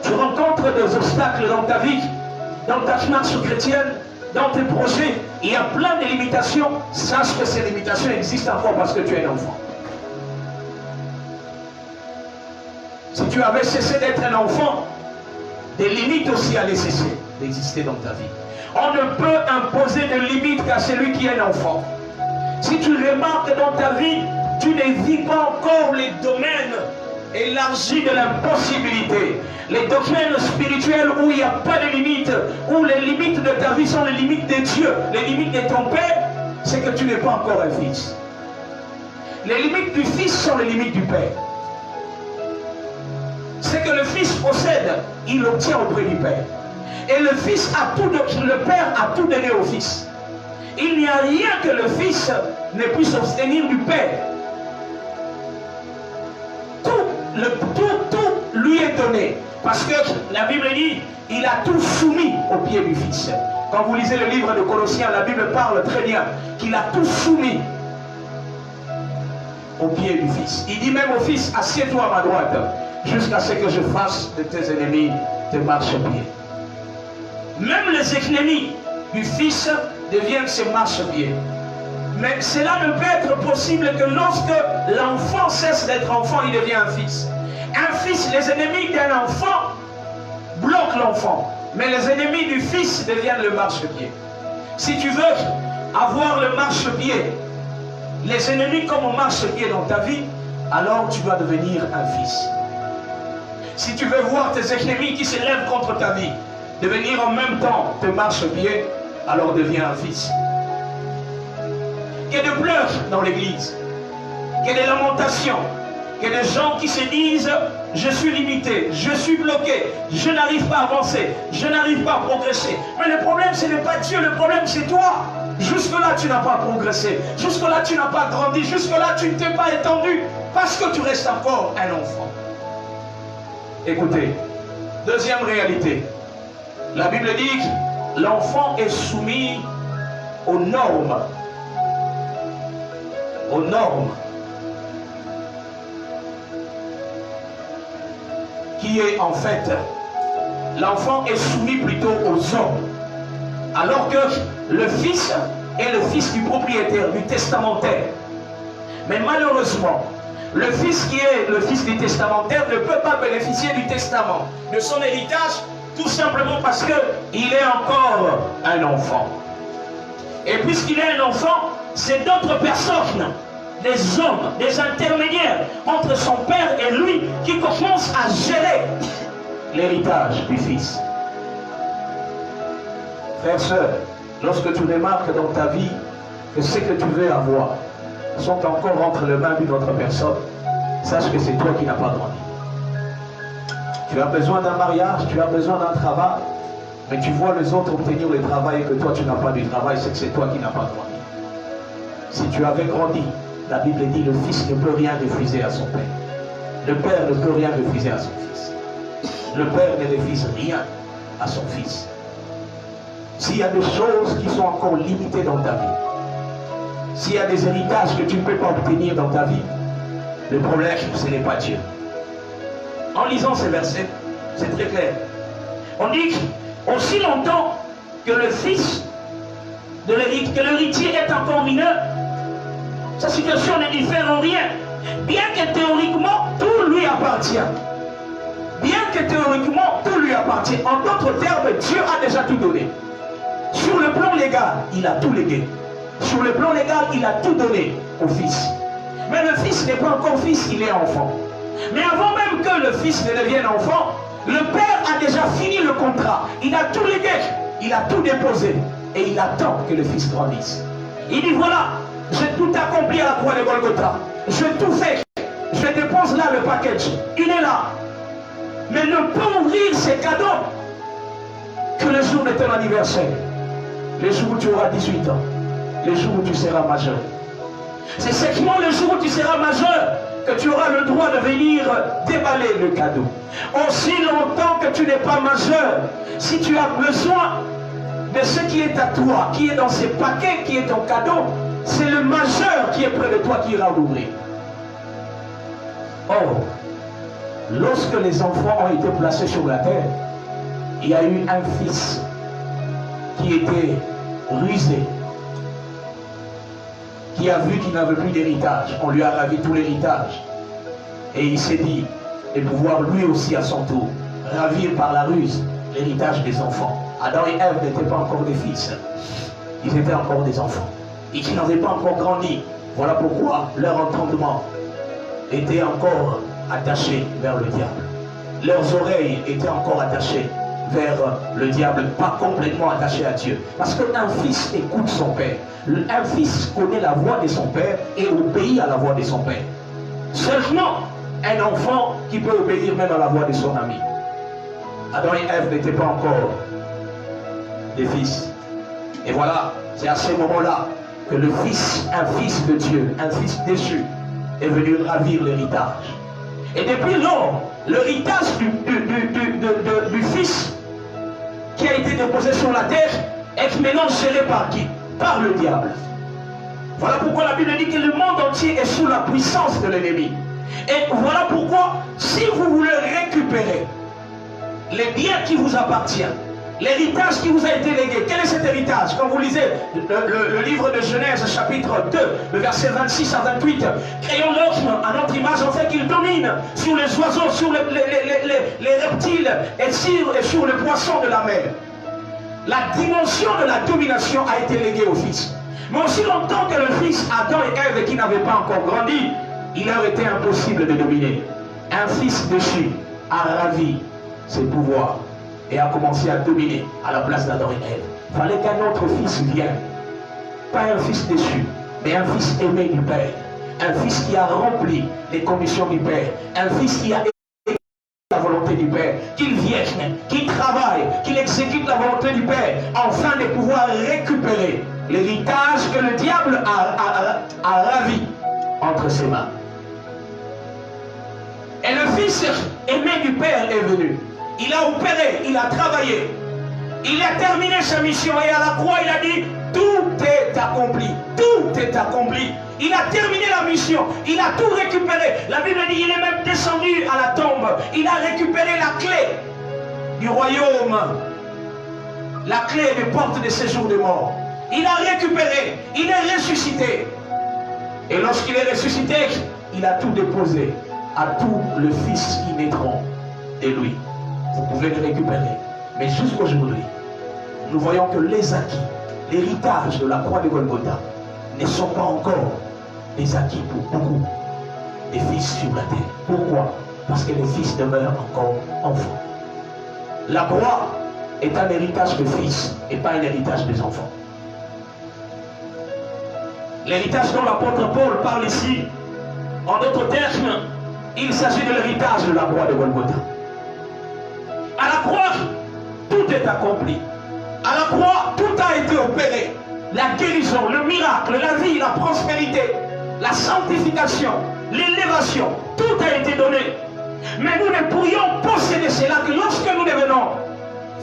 Tu rencontres des obstacles dans ta vie, dans ta marche chrétienne, dans tes projets, il y a plein de limitations. Sache que ces limitations existent encore parce que tu es un enfant. Si tu avais cessé d'être un enfant, des limites aussi allaient cesser d'exister dans ta vie. On ne peut imposer de limites qu'à celui qui est un enfant. Si tu remarques dans ta vie, tu ne vis pas encore les domaines élargis de l'impossibilité, les domaines spirituels où il n'y a pas de limites, où les limites de ta vie sont les limites de Dieu, les limites de ton Père, c'est que tu n'es pas encore un fils. Les limites du fils sont les limites du Père. Ce que le fils possède, il l'obtient auprès du Père. Et le fils a tout, le Père a tout donné au fils. Il n'y a rien que le fils ne puisse obtenir du Père. Tout lui est donné. Parce que la Bible dit, il a tout soumis au pied du fils. Quand vous lisez le livre de Colossiens, la Bible parle très bien qu'il a tout soumis au pied du fils. Il dit même au fils, assieds-toi à ma droite, jusqu'à ce que je fasse de tes ennemis tes marchepieds. Même les ennemis du fils deviennent ses marchepieds. Mais cela ne peut être possible que lorsque l'enfant cesse d'être enfant, il devient un fils. Un fils, les ennemis d'un enfant bloquent l'enfant. Mais les ennemis du fils deviennent le marchepied. Si tu veux avoir le marchepied, les ennemis comme marchepied dans ta vie, alors tu dois devenir un fils. Si tu veux voir tes ennemis qui se lèvent contre ta vie, devenir en même temps tes marchepieds, alors deviens un fils. Qu'il y ait de pleurs dans l'église, qu'il y ait des lamentations, qu'il y ait des gens qui se disent « Je suis limité, je suis bloqué, je n'arrive pas à avancer, je n'arrive pas à progresser. » Mais le problème, ce n'est pas Dieu, le problème, c'est toi. Jusque-là, tu n'as pas progressé. Jusque-là, tu n'as pas grandi. Jusque-là, tu ne t'es pas étendu parce que tu restes encore un enfant. Écoutez, deuxième réalité. La Bible dit que l'enfant est soumis aux normes. Aux normes. Qui est en fait, l'enfant est soumis plutôt aux hommes. Alors que le fils est le fils du propriétaire, du testamentaire. Mais malheureusement, le fils qui est le fils du testamentaire ne peut pas bénéficier du testament, de son héritage, tout simplement parce qu'il est encore un enfant. Et puisqu'il est un enfant, c'est d'autres personnes, des hommes, des intermédiaires entre son père et lui qui commencent à gérer l'héritage du fils. Frères, sœurs, lorsque tu remarques dans ta vie que ce que tu veux avoir sont encore entre les mains d'une autre personne, sache que c'est toi qui n'as pas grandi. Tu as besoin d'un mariage, tu as besoin d'un travail, mais tu vois les autres obtenir le travail et que toi tu n'as pas du travail, c'est que c'est toi qui n'as pas grandi. Si tu avais grandi, la Bible dit le fils ne peut rien refuser à son père. Le père ne peut rien refuser à son fils. Le père ne refuse rien à son fils. S'il y a des choses qui sont encore limitées dans ta vie, s'il y a des héritages que tu ne peux pas obtenir dans ta vie, le problème, ce n'est pas Dieu. En lisant ces versets, c'est très clair. On dit aussi longtemps que le fils de l'héritier est encore mineur, sa situation ne diffère en rien. Bien que théoriquement, tout lui appartient. Bien que théoriquement, tout lui appartient. En d'autres termes, Dieu a déjà tout donné. Sur le plan légal, il a tout légué. Sur le plan légal, il a tout donné au fils. Mais le fils n'est pas encore fils, il est enfant. Mais avant même que le fils ne devienne enfant, le père a déjà fini le contrat. Il a tout légué, il a tout déposé. Et il attend que le fils grandisse. Il dit voilà, j'ai tout accompli à la croix de Golgotha. J'ai tout fait. Je dépose là le package. Il est là. Mais ne peut ouvrir ses cadeaux que le jour de ton anniversaire. Le jour où tu auras 18 ans. Le jour où tu seras majeur. C'est seulement le jour où tu seras majeur que tu auras le droit de venir déballer le cadeau. Aussi longtemps que tu n'es pas majeur, si tu as besoin de ce qui est à toi, qui est dans ces paquets, qui est ton cadeau, c'est le majeur qui est près de toi qui ira l'ouvrir. Or, lorsque les enfants ont été placés sur la terre, il y a eu un fils qui était rusé, qui a vu qu'il n'avait plus d'héritage. On lui a ravi tout l'héritage. Et il s'est dit de pouvoir lui aussi à son tour ravir par la ruse l'héritage des enfants. Adam et Ève n'étaient pas encore des fils. Ils étaient encore des enfants. Et qui n'avaient pas encore grandi. Voilà pourquoi leur entendement était encore attaché vers le diable. Leurs oreilles étaient encore attachées vers le diable, pas complètement attachées à Dieu. Parce qu'un fils écoute son père. Un fils connaît la voix de son père et obéit à la voix de son père. Seulement un enfant qui peut obéir même à la voix de son ami. Adam et Ève n'étaient pas encore des fils. Et voilà, c'est à ce moment-là que le fils, un fils de Dieu, un fils déchu, est venu ravir l'héritage. Et depuis lors, l'héritage du fils qui a été déposé sur la terre est maintenant géré par qui? Par le diable. Voilà pourquoi la Bible dit que le monde entier est sous la puissance de l'ennemi. Et voilà pourquoi, si vous voulez récupérer les biens qui vous appartiennent, l'héritage qui vous a été légué, quel est cet héritage? Quand vous lisez le livre de Genèse chapitre 2, le verset 26 à 28, créons l'homme à notre image afin qu'il domine sur les oiseaux, sur les reptiles et sur les poissons de la mer. La dimension de la domination a été léguée au fils. Mais aussi longtemps que le fils Adam et Ève qui n'avaient pas encore grandi, il leur était impossible de dominer. Un fils déchu a ravi ses pouvoirs et a commencé à dominer à la place d'Adam et Ève. Il fallait qu'un autre fils vienne. Pas un fils déchu, mais un fils aimé du Père. Un fils qui a rempli les conditions du Père. Un fils qui a la volonté du Père, qu'il vienne, qu'il travaille, qu'il exécute la volonté du Père, afin de pouvoir récupérer l'héritage que le diable a ravi entre ses mains. Et le fils aimé du Père est venu. Il a opéré, il a travaillé. Il a terminé sa mission et à la croix il a dit tout est accompli. Tout est accompli. Il a terminé la mission. Il a tout récupéré. La Bible dit il est même descendu à la tombe. Il a récupéré la clé du royaume. La clé des portes de séjour des morts. Il a récupéré. Il est ressuscité. Et lorsqu'il est ressuscité, il a tout déposé à tous les fils qui naîtront de lui. Vous pouvez les récupérer. Mais jusqu'aujourd'hui, nous voyons que les acquis, l'héritage de la croix de Golgotha, ne sont pas encore des acquis pour beaucoup des fils sur la terre. Pourquoi? Parce que les fils demeurent encore enfants. La croix est un héritage des fils et pas un héritage des enfants. L'héritage dont l'apôtre Paul parle ici, en d'autres termes, il s'agit de l'héritage de la croix de Golgotha. À la croix, tout est accompli. À la croix, tout a été opéré. La guérison, le miracle, la vie, la prospérité, la sanctification, l'élévation, tout a été donné. Mais nous ne pourrions posséder cela que lorsque nous devenons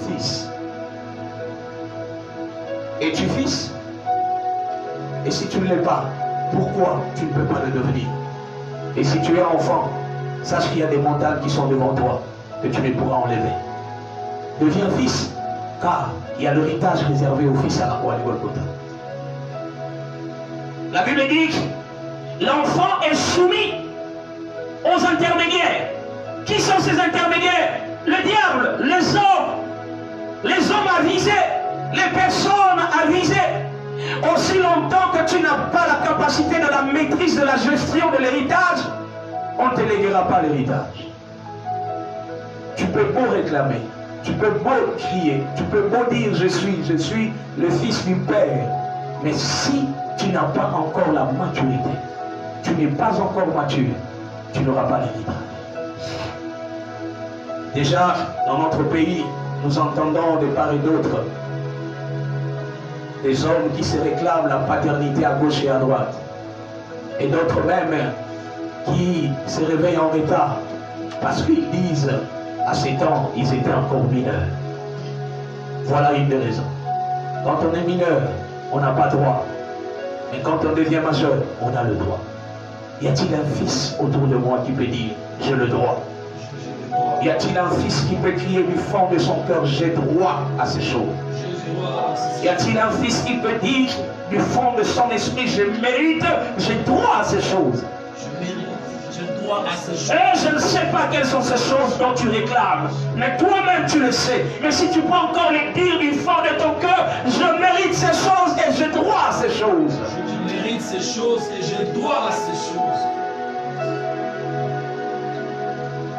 fils. Es-tu fils? Et si tu ne l'es pas, pourquoi tu ne peux pas le devenir? Et si tu es enfant, sache qu'il y a des montagnes qui sont devant toi que tu ne pourras enlever. Deviens fils, car il y a l'héritage réservé aux fils à la croix de Golgotha. La Bible dit que l'enfant est soumis aux intermédiaires. Qui sont ces intermédiaires? Le diable, les hommes avisés, les personnes avisées. Aussi longtemps que tu n'as pas la capacité de la maîtrise de la gestion de l'héritage, on ne te léguera pas l'héritage. Tu peux beau réclamer, tu peux beau crier, tu peux beau dire je suis le fils du Père. Mais si tu n'as pas encore la maturité, tu n'es pas encore mature, tu n'auras pas l'héritage. Déjà, dans notre pays, nous entendons de part et d'autre des hommes qui se réclament la paternité à gauche et à droite. Et d'autres même qui se réveillent en état parce qu'ils disent à ces temps, ils étaient encore mineurs. Voilà une des raisons. Quand on est mineur, on n'a pas droit. Mais quand on devient majeur, on a le droit. Y a-t-il un fils autour de moi qui peut dire j'ai le droit? Y a-t-il un fils qui peut crier du fond de son cœur j'ai droit à ces choses? Y a-t-il un fils qui peut dire du fond de son esprit je mérite, j'ai droit à ces choses? Je droit à ces choses. Et je ne sais pas quelles sont ces choses dont tu réclames, mais toi-même tu le sais. Mais si tu peux encore les dire du fond de ton cœur, je mérite ces choses et j'ai droit à ces choses. Je mérite ces choses et j'ai droit à ces choses.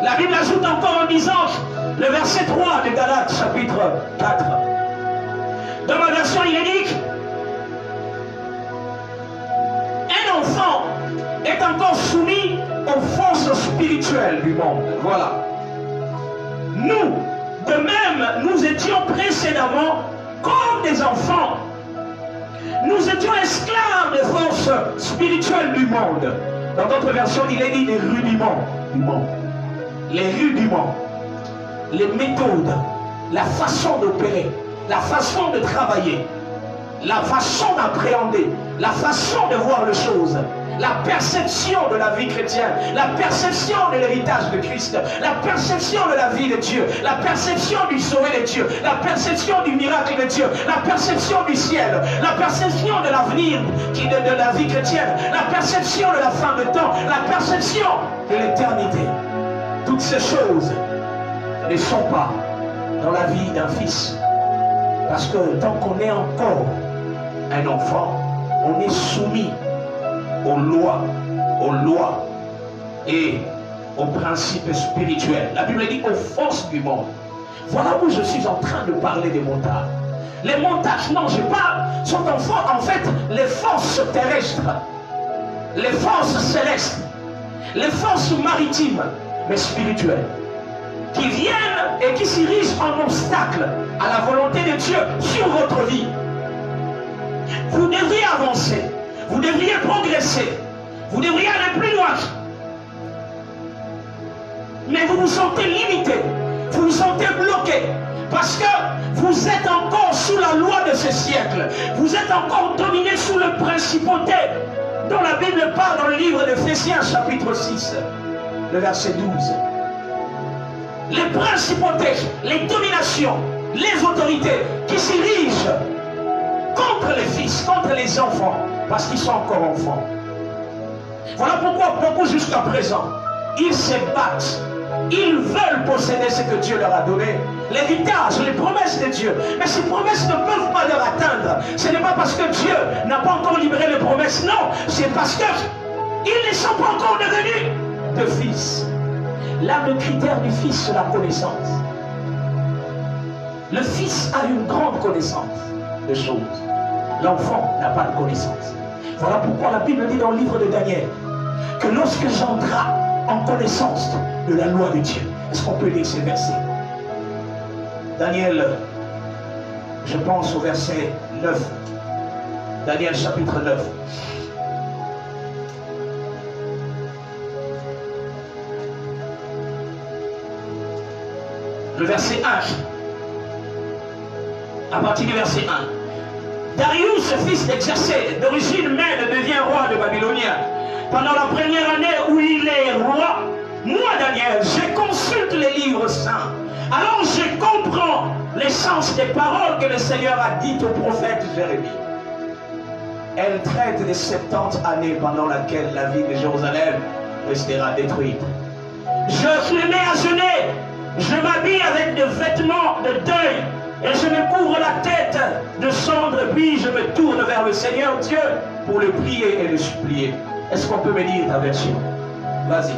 La Bible ajoute encore en disant, le verset 3 de Galates chapitre 4. Dans ma version, il est dit un enfant est encore soumis aux forces spirituelles du monde. Voilà. Nous, de même, nous étions précédemment comme des enfants. Nous étions esclaves des forces spirituelles du monde. Dans d'autres versions, il est dit des rudiments du monde. Les rudiments, les méthodes, la façon d'opérer, la façon de travailler, la façon d'appréhender, la façon de voir les choses, la perception de la vie chrétienne, la perception de l'héritage de Christ, la perception de la vie de Dieu, la perception du sauvé de Dieu, la perception du miracle de Dieu, la perception du ciel, la perception de l'avenir de la vie chrétienne, la perception de la fin de temps, la perception de l'éternité. Toutes ces choses ne sont pas dans la vie d'un fils. Parce que tant qu'on est encore un enfant, on est soumis aux lois et aux principes spirituels. La Bible dit aux forces du monde. Voilà où je suis en train de parler des montagnes. Les montagnes dont je parle sont en fait les forces terrestres, les forces célestes, les forces maritimes, mais spirituelles, qui viennent et qui s'érigent en obstacle à la volonté de Dieu sur votre vie. Vous devriez avancer. Vous devriez progresser. Vous devriez aller plus loin. Mais vous vous sentez limité. Vous vous sentez bloqué. Parce que vous êtes encore sous la loi de ce siècle. Vous êtes encore dominé sous le principauté dont la Bible parle dans le livre d'Éphésiens chapitre 6, le verset 12. Les principautés, les dominations, les autorités qui s'érigent contre les fils, contre les enfants, parce qu'ils sont encore enfants. Voilà pourquoi beaucoup jusqu'à présent, ils se battent. Ils veulent posséder ce que Dieu leur a donné, l'héritage, les promesses de Dieu. Mais ces promesses ne peuvent pas leur atteindre. Ce n'est pas parce que Dieu n'a pas encore libéré les promesses, non. C'est parce qu'ils ne sont pas encore devenus de fils. Là, le critère du fils, c'est la connaissance. Le fils a une grande connaissance des choses. L'enfant n'a pas de connaissance. Voilà pourquoi la Bible dit dans le livre de Daniel que lorsque j'entrai en connaissance de la loi de Dieu. Est-ce qu'on peut lire ces versets? Daniel, je pense au verset 9. Daniel chapitre 9. Le verset 1. À partir du verset 1. Darius, fils d'Exercès, d'origine mède, devient roi de Babylonien. Pendant la première année où il est roi, moi, Daniel, je consulte les livres saints. Alors je comprends l'essence des paroles que le Seigneur a dites au prophète Jérémie. Elle traite des 70 années pendant laquelle la ville de Jérusalem restera détruite. Je me mets à jeûner, je m'habille avec des vêtements de deuil et je me couvre la tête de cendre, puis je me tourne vers le Seigneur Dieu pour le prier et le supplier. Est-ce qu'on peut me dire ta version? Vas-y.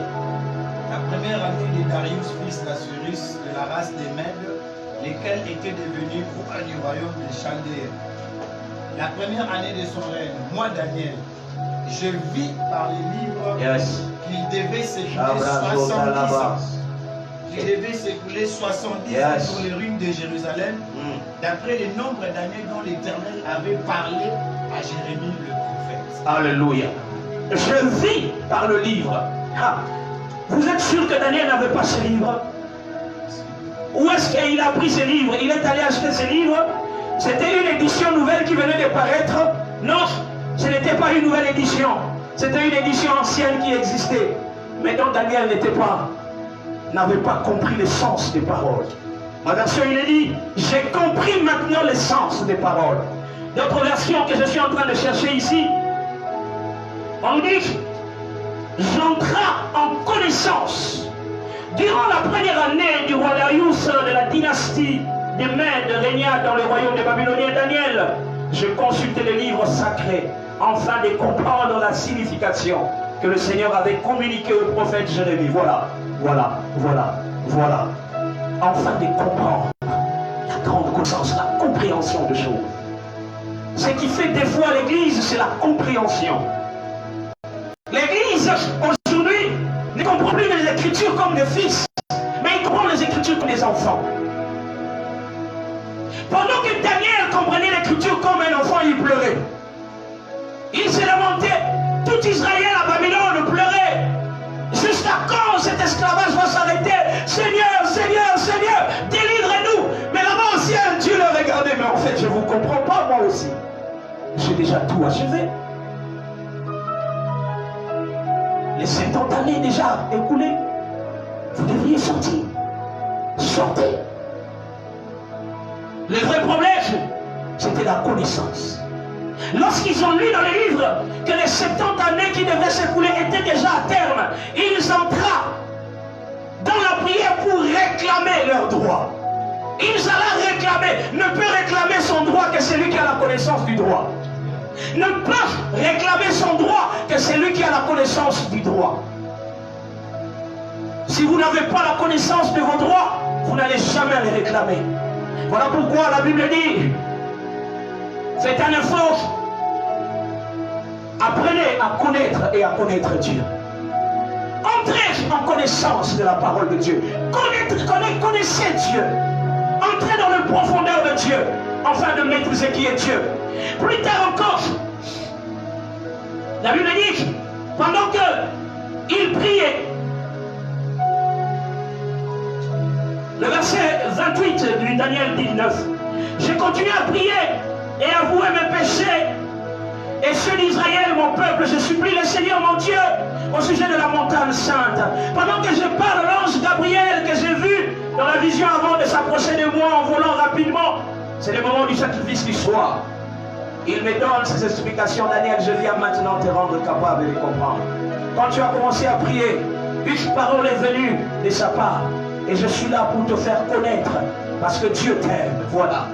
La première année de Darius, fils d'Assyrus, de la race des Mèdes, lesquels étaient devenus rois du royaume des Chaldéens. La première année de son règne, moi Daniel, je vis par les livres qu'il devait s'écouler 70 ans. Il devait s'écouler 70 ans sur les ruines de Jérusalem, d'après le nombre d'années dont l'Éternel avait parlé à Jérémie le prophète. Alléluia. Je vis par le livre. Ah. Vous êtes sûr que Daniel n'avait pas ce livre? Où est-ce qu'il a pris ce livre? Il est allé acheter ce livre? C'était une édition nouvelle qui venait de paraître? Non, ce n'était pas une nouvelle édition. C'était une édition ancienne qui existait. Mais dont Daniel n'avait pas compris le sens des paroles. Ma version, il est dit, j'ai compris maintenant le sens des paroles. D'autres versions que je suis en train de chercher ici, on dit, j'entra en connaissance. Durant la première année du roi Darius de la dynastie des Mèdes régna dans le royaume des Babyloniens, Daniel, je consultais les livres sacrés afin de comprendre la signification que le Seigneur avait communiquée au prophète Jérémie. Voilà. Afin de comprendre la grande connaissance, la compréhension de choses. Ce qui fait des fois l'Église, c'est la compréhension. L'Église, aujourd'hui, ne comprend plus les Écritures comme des fils, mais il comprend les Écritures comme des enfants. Pendant que Daniel comprenait l'Écriture comme un enfant, il pleurait. Il s'est lamenté. Tout Israël à Babylone pleurait. Jusqu'à quand cet esclavage va s'arrêter? Seigneur, Seigneur, Seigneur, délivre-nous. Mais là-bas au ciel, Dieu le regardait. Mais en fait, je ne vous comprends pas, moi aussi. J'ai déjà tout achevé. Les 70 années déjà écoulées. Vous devriez sortir. Sortez. Le vrai problème, c'était la connaissance. Lorsqu'ils ont lu dans les livres que les 70 années qui devaient s'écouler étaient déjà à terme, ils entrèrent dans la prière pour réclamer leurs droits. Ils allaient réclamer. Ne peut réclamer son droit que celui qui a la connaissance du droit. Ne peut réclamer son droit que celui qui a la connaissance du droit. Si vous n'avez pas la connaissance de vos droits, vous n'allez jamais les réclamer. Voilà pourquoi la Bible dit, faites un effort, apprenez à connaître et à connaître Dieu. Entrez en connaissance de la parole de Dieu. Connaissez Dieu. Entrez dans la profondeur de Dieu, afin de maîtriser qui est Dieu. Plus tard encore, la Bible dit, pendant qu'il priait, le verset 28 du Daniel 19, j'ai continué à prier et à avouer mes péchés et ceux d'Israël, mon peuple, je supplie le Seigneur mon Dieu au sujet de la montagne sainte. Pendant que je parle, l'ange Gabriel que j'ai vu dans la vision avant de s'approcher de moi en volant rapidement, c'est le moment du sacrifice du soir. Il me donne ces explications. Daniel, je viens maintenant te rendre capable de les comprendre. Quand tu as commencé à prier, une parole est venue de sa part. Et je suis là pour te faire connaître. Parce que Dieu t'aime. Voilà.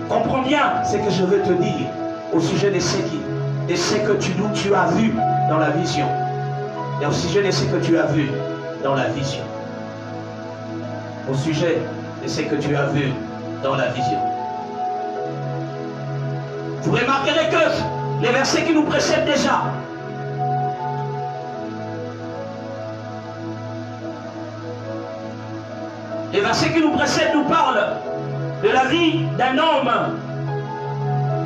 Comprends bien ce que je veux te dire au sujet de ce que tu as vu dans la vision. Et au sujet de ce que tu as vu dans la vision. Au sujet de ce que tu as vu dans la vision. Vous remarquerez que les versets qui nous précèdent déjà, les versets qui nous précèdent nous parlent de la vie d'un homme,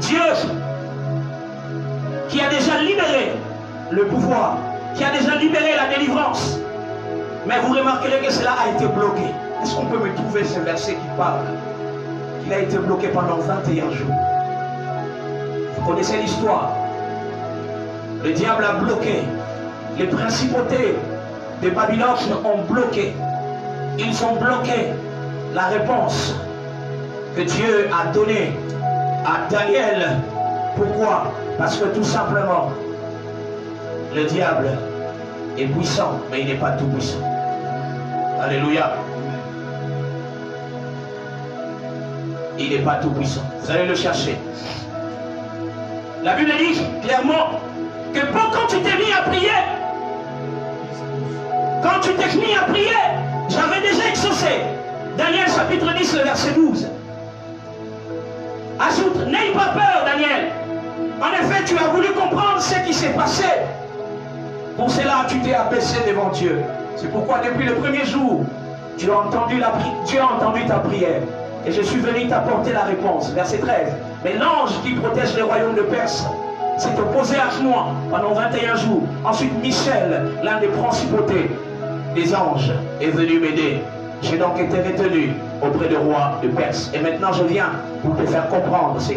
Dieu, qui a déjà libéré le pouvoir, qui a déjà libéré la délivrance. Mais vous remarquerez que cela a été bloqué. Est-ce qu'on peut me trouver ce verset qui parle qu'il a été bloqué pendant 21 jours? Vous connaissez l'histoire. Le diable a bloqué. Les principautés de Babylone ont bloqué. Ils ont bloqué la réponse que Dieu a donnée à Daniel. Pourquoi? Parce que tout simplement, le diable est puissant, mais il n'est pas tout puissant. Alléluia. Il n'est pas tout puissant. Vous allez le chercher. La Bible dit clairement que quand tu t'es mis à prier, j'avais déjà exaucé. Daniel chapitre 10, le verset 12. Ajoute, n'aie pas peur, Daniel. En effet, tu as voulu comprendre ce qui s'est passé. Pour cela, tu t'es abaissé devant Dieu. C'est pourquoi depuis le premier jour, Dieu a entendu ta prière. Et je suis venu t'apporter la réponse. Verset 13. Mais l'ange qui protège le royaume de Perse s'est opposé à moi pendant 21 jours. Ensuite, Michel, l'un des principautés des anges, est venu m'aider. J'ai donc été retenu auprès du roi de Perse. Et maintenant, je viens pour te faire comprendre ce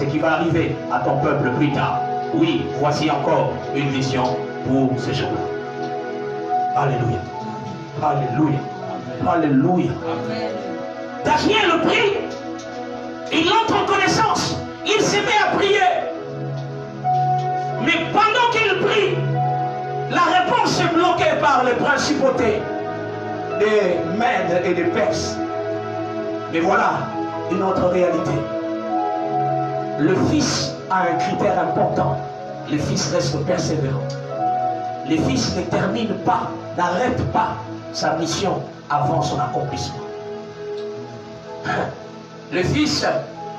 qui va arriver à ton peuple plus tard. Oui, voici encore une vision pour ce jour-là. Alléluia. Alléluia. Alléluia. Daniel le prie. Il entre en connaissance. Il se met à prier. Mais pendant qu'il prie, la réponse est bloquée par les principautés des Mèdes et des Perses. Mais voilà une autre réalité. Le Fils a un critère important. Le Fils reste persévérant. Le Fils ne termine pas, n'arrête pas sa mission avant son accomplissement. Le Fils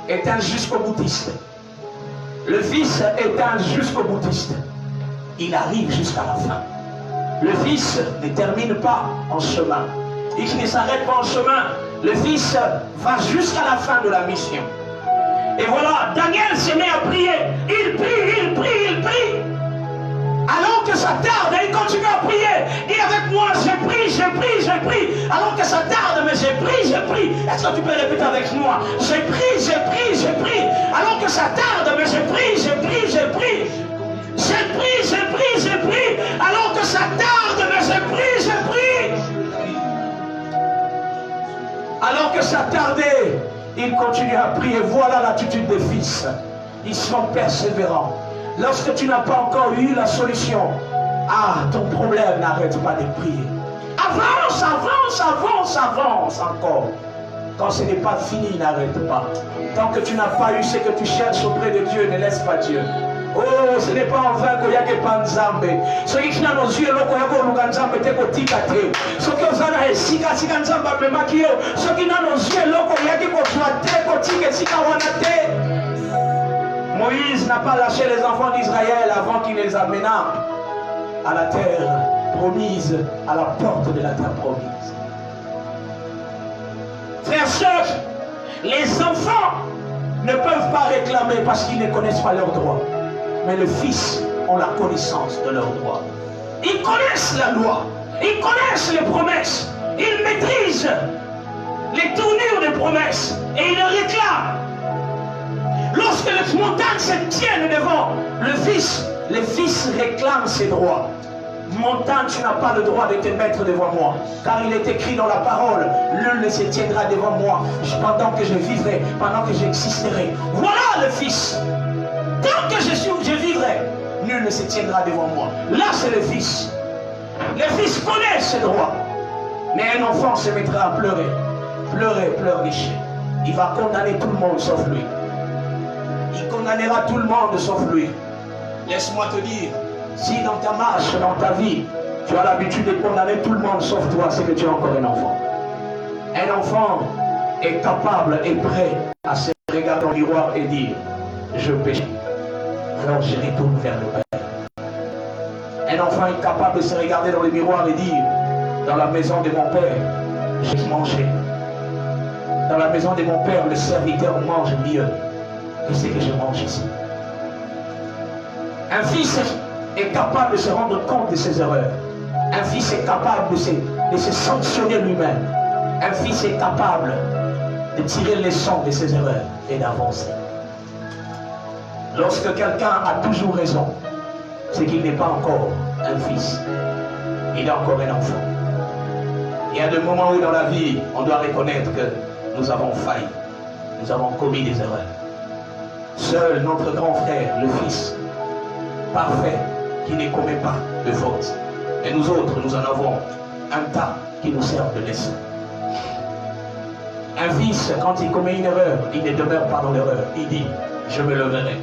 est un jusqu'au boutiste. Le Fils est un jusqu'au boutiste. Il arrive jusqu'à la fin. Le Fils ne termine pas en chemin. Il ne s'arrête pas en chemin. Le Fils va jusqu'à la fin de la mission. Et voilà, Daniel se met à prier. Il prie. Alors que ça tarde, il continue à prier. Dis avec moi, je prie. Alors que ça tarde, mais je prie. Est-ce que tu peux répéter avec moi? Je prie. Alors que ça tarde, mais je prie. Alors que ça tarde, mais je prie. Alors que ça tardait, il continue à prier. Voilà l'attitude des fils. Ils sont persévérants. Lorsque tu n'as pas encore eu la solution, ton problème, n'arrête pas de prier. Avance encore. Quand ce n'est pas fini, n'arrête pas. Tant que tu n'as pas eu ce que tu cherches auprès de Dieu, ne laisse pas Dieu. Oh, ce n'est pas en vain qu'il y a que Panzambe. Ce qui n'a nos yeux, Nzambe te kotika te. Ce qui ozana esika sika Nzambe amemakio. Ce qui n'a nos yeux, il y a que kozoate kotika sika wanate. Moïse n'a pas lâché les enfants d'Israël avant qu'il les amena à la terre promise, à la porte de la terre promise. Frères, sœurs, les enfants ne peuvent pas réclamer parce qu'ils ne connaissent pas leurs droits. Mais les fils ont la connaissance de leurs droits. Ils connaissent la loi, ils connaissent les promesses, ils maîtrisent les tournures des promesses et ils le réclament. Lorsque les montagnes se tiennent devant le fils réclament ses droits. Montagne, tu n'as pas le droit de te mettre devant moi, car il est écrit dans la parole, nul ne se tiendra devant moi pendant que je vivrai, pendant que j'existerai. Voilà le fils. Tant que je vivrai, nul ne se tiendra devant moi. Là, c'est le fils. Le fils connaît ses droits. Mais un enfant se mettra à pleurer. Pleurer, pleurnicher. Il va condamner tout le monde sauf lui. Il condamnera tout le monde sauf lui. Laisse-moi te dire, si dans ta marche, dans ta vie, tu as l'habitude de condamner tout le monde sauf toi, c'est que tu es encore un enfant. Un enfant est capable et prêt à se regarder dans le miroir et dire, je péche. Alors je retourne vers le Père. Un enfant est capable de se regarder dans le miroir et dire, dans la maison de mon Père, j'ai mangé. Dans la maison de mon Père, le serviteur mange mieux que ce que je mange ici. Un fils est capable de se rendre compte de ses erreurs. Un fils est capable de se sanctionner lui-même. Un fils est capable de tirer les leçons de ses erreurs et d'avancer. Lorsque quelqu'un a toujours raison, c'est qu'il n'est pas encore un fils. Il est encore un enfant. Il y a des moments où dans la vie, on doit reconnaître que nous avons failli. Nous avons commis des erreurs. Seul notre grand frère, le fils, parfait, qui ne commet pas de faute. Et nous autres, nous en avons un tas qui nous servent de leçon. Un fils, quand il commet une erreur, il ne demeure pas dans l'erreur. Il dit, je me leverai,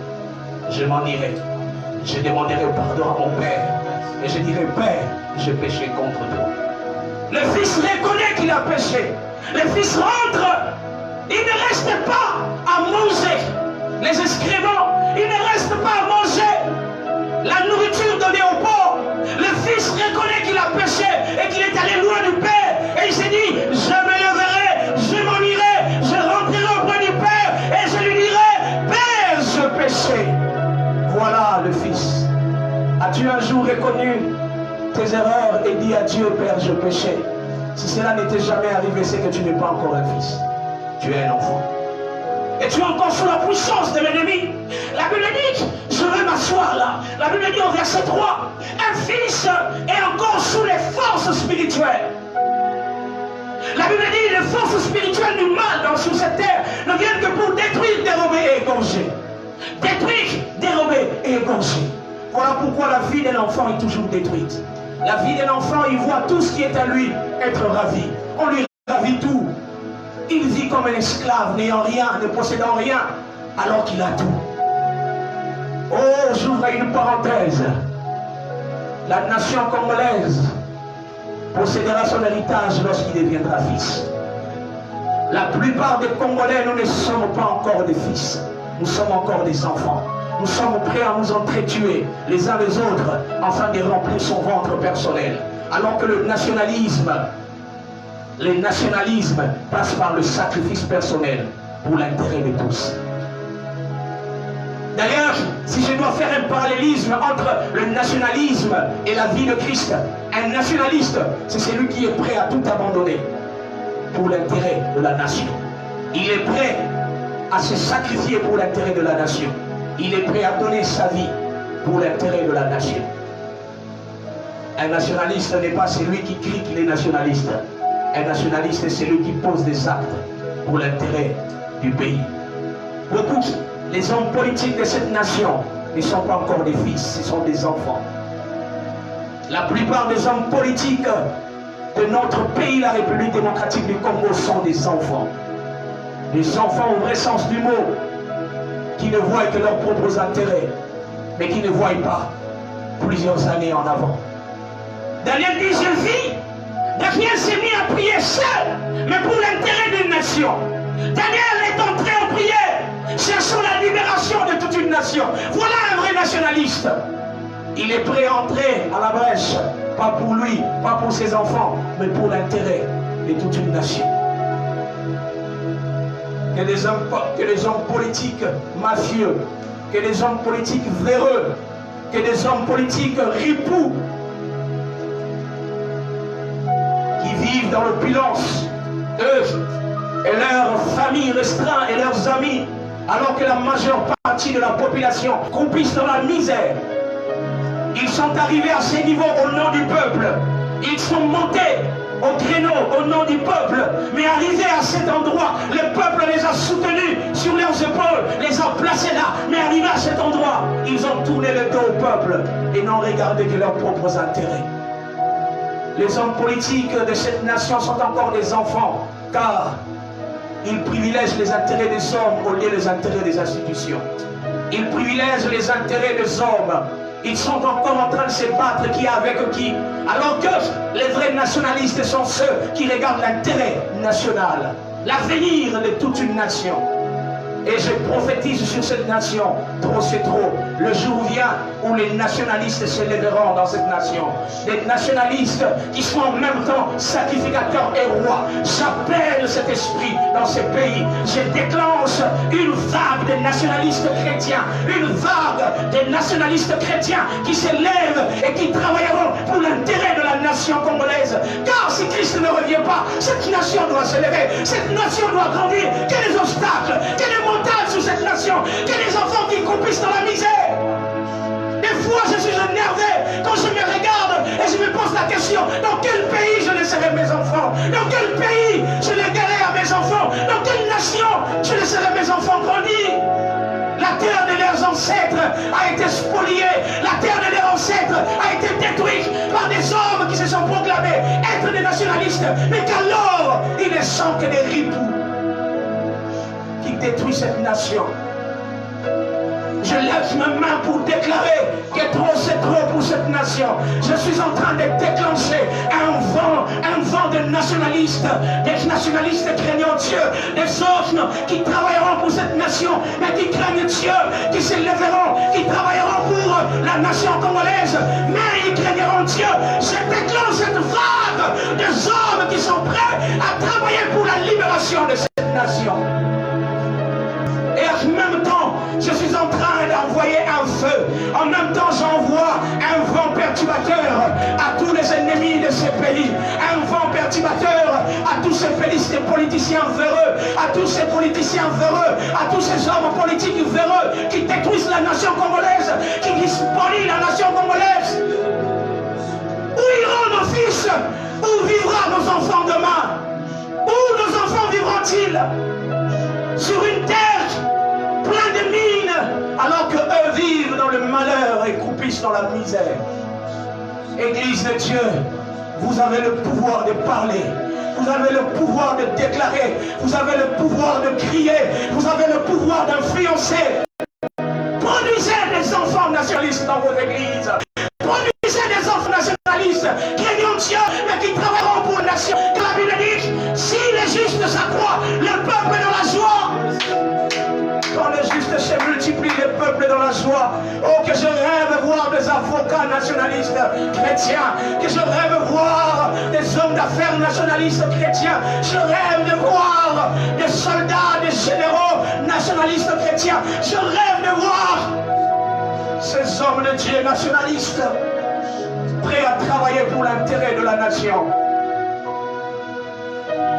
je m'en irai, je demanderai pardon à mon Père, et je dirai, Père, j'ai péché contre toi. Le fils reconnaît qu'il a péché. Le fils rentre, il ne reste pas à manger les excréments, il ne reste pas à manger la nourriture donnée aux pauvres. Le fils reconnaît qu'il a péché et qu'il est allé loin du Père. Et il s'est dit, je me leverai, je m'en irai, je rentrerai auprès du Père et je lui dirai, Père, je péché. Voilà le fils. As-tu un jour reconnu tes erreurs et dit à Dieu, Père, je péchais? Si cela n'était jamais arrivé, c'est que tu n'es pas encore un fils. Tu es un enfant. Et tu es encore sous la puissance de l'ennemi. La Bible dit, je vais m'asseoir là. La Bible dit au verset 3, un fils est encore sous les forces spirituelles. La Bible dit, les forces spirituelles du mal sur cette terre ne viennent que pour détruire, dérober et égorger. Détruire, dérober et égorger. Voilà pourquoi la vie de l'enfant est toujours détruite. La vie de l'enfant, il voit tout ce qui est à lui être ravi. On lui ravit tout. Il vit comme un esclave, n'ayant rien, ne possédant rien, alors qu'il a tout. Oh, j'ouvre une parenthèse. La nation congolaise possédera son héritage lorsqu'il deviendra fils. La plupart des Congolais, nous ne sommes pas encore des fils. Nous sommes encore des enfants. Nous sommes prêts à nous entretuer les uns les autres afin de remplir son ventre personnel. Alors que le nationalisme passe par le sacrifice personnel pour l'intérêt de tous. D'ailleurs, si je dois faire un parallélisme entre le nationalisme et la vie de Christ, un nationaliste, c'est celui qui est prêt à tout abandonner pour l'intérêt de la nation. Il est prêt à se sacrifier pour l'intérêt de la nation. Il est prêt à donner sa vie pour l'intérêt de la nation. Un nationaliste n'est pas celui qui crie qu'il est nationaliste. Un nationaliste est celui qui pose des actes pour l'intérêt du pays. Beaucoup, les hommes politiques de cette nation ne sont pas encore des fils, ce sont des enfants. La plupart des hommes politiques de notre pays, la République démocratique du Congo, sont des enfants. Des enfants au vrai sens du mot, qui ne voient que leurs propres intérêts, mais qui ne voient pas plusieurs années en avant. Daniel dit, je vis. Daniel s'est mis à prier seul, mais pour l'intérêt d'une nation. Daniel est entré en prière, cherchant la libération de toute une nation. Voilà un vrai nationaliste. Il est prêt à entrer à la brèche, pas pour lui, pas pour ses enfants, mais pour l'intérêt de toute une nation. que les hommes politiques mafieux, que les hommes politiques véreux, que des hommes politiques ripoux, qui vivent dans l'opulence, eux et leurs familles restreintes et leurs amis, alors que la majeure partie de la population croupissent dans la misère. Ils sont arrivés à ces niveaux au nom du peuple. Ils sont montés au créneau au nom du peuple. Mais arrivés à cet endroit, le peuple les a soutenus sur leurs épaules, les a placés là. Mais arrivés à cet endroit, ils ont tourné le dos au peuple et n'ont regardé que leurs propres intérêts. Les hommes politiques de cette nation sont encore des enfants, car ils privilègent les intérêts des hommes au lieu des intérêts des institutions. Ils privilègent les intérêts des hommes. Ils sont encore en train de se battre qui avec qui. Alors que les vrais nationalistes sont ceux qui regardent l'intérêt national, l'avenir de toute une nation. Et je prophétise sur cette nation, trop c'est trop. Le jour vient où les nationalistes se lèveront dans cette nation. Des nationalistes qui sont en même temps sacrificateurs et rois. J'appelle cet esprit dans ces pays. Je déclenche une vague de nationalistes chrétiens. Une vague de nationalistes chrétiens qui se lèvent et qui travailleront pour l'intérêt de la nation congolaise. Car si Christ ne revient pas, cette nation doit se lever. Cette nation doit grandir. Quels obstacles, quels montagnes sur cette nation, que les enfants qui croupissent dans la misère. Des fois je suis énervé quand je me regarde et je me pose la question, dans quel pays je laisserai mes enfants? Dans quel pays je léguerai à mes enfants? Dans quelle nation je laisserai mes enfants grandir? La terre de leurs ancêtres a été spoliée, la terre de leurs ancêtres a été détruite par des hommes qui se sont proclamés être des nationalistes, mais qu'alors ils ne sont que des ripoux qui détruit cette nation. Je lève ma main pour déclarer que trop c'est trop pour cette nation. Je suis en train de déclencher un vent de nationalistes, des nationalistes craignant Dieu, des hommes qui travailleront pour cette nation, mais qui craignent Dieu, qui se lèveront, qui travailleront pour la nation congolaise, mais ils craigneront Dieu. Je déclenche cette vague des hommes qui sont prêts à travailler pour la libération de cette nation. Et en même temps, je suis en train d'envoyer un feu. En même temps, j'envoie un vent perturbateur à tous les ennemis de ce pays. Un vent perturbateur à tous ces politiciens véreux, à tous ces politiciens véreux, à tous ces hommes politiques véreux qui détruisent la nation congolaise, qui spolient la nation congolaise. Où iront nos fils? Où vivra nos enfants demain? Où nos enfants vivront-ils? Sur une terre pleine de mines, alors qu'eux vivent dans le malheur et croupissent dans la misère. Église de Dieu, vous avez le pouvoir de parler, vous avez le pouvoir de déclarer, vous avez le pouvoir de crier, vous avez le pouvoir d'influencer. Produisez des enfants nationalistes dans vos églises. Produisez des enfants nationalistes, craignant Dieu, mais qui travailleront pour la nation. Que la Bible dit, si les justes s'accroît, le peuple est dans la joie. Quand les justes se multiplient, le peuple est dans la joie. Oh, que je rêve voir des avocats nationalistes chrétiens, que je rêve voir des hommes d'affaires nationalistes chrétiens, je rêve de voir des soldats, des généraux nationalistes chrétiens, je rêve de voir ces hommes de Dieu nationalistes prêts à travailler pour l'intérêt de la nation.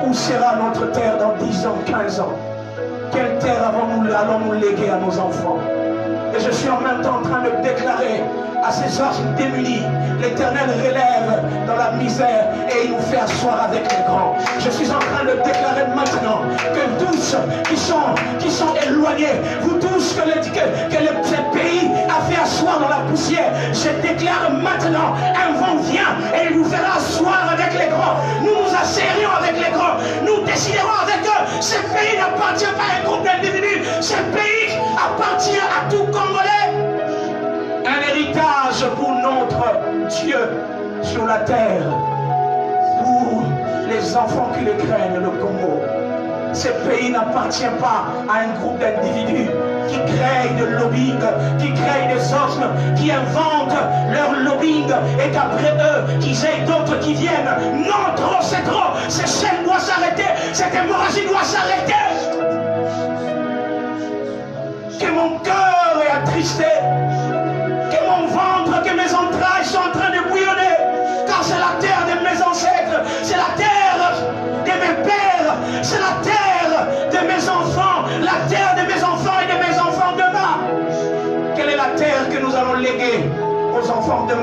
Où sera notre terre dans 10 ans, 15 ans? Quelle terre allons-nous léguer à nos enfants? Et je suis en même temps en train de déclarer à ces hommes démunis, l'Éternel relève dans la misère et il nous fait asseoir avec les grands. Je suis en train de déclarer maintenant que tous qui sont éloignés, vous tous que le pays a fait asseoir dans la poussière, je déclare maintenant, un vent vient et il nous fera asseoir avec les grands. Nous nous asseyerons avec les grands, nous déciderons avec eux. Ce pays n'appartient pas à un groupe d'individus, ce pays appartient à tout Congolais. Un héritage pour notre Dieu sur la terre, pour les enfants qui le craignent, le Congo. Ce pays n'appartient pas à un groupe d'individus qui créent de lobbying, qui créent des hommes, qui inventent leur lobbying et qu'après eux, qu'ils aient d'autres qui viennent. Non, trop c'est trop, cette chaîne doit s'arrêter, cette hémorragie doit s'arrêter.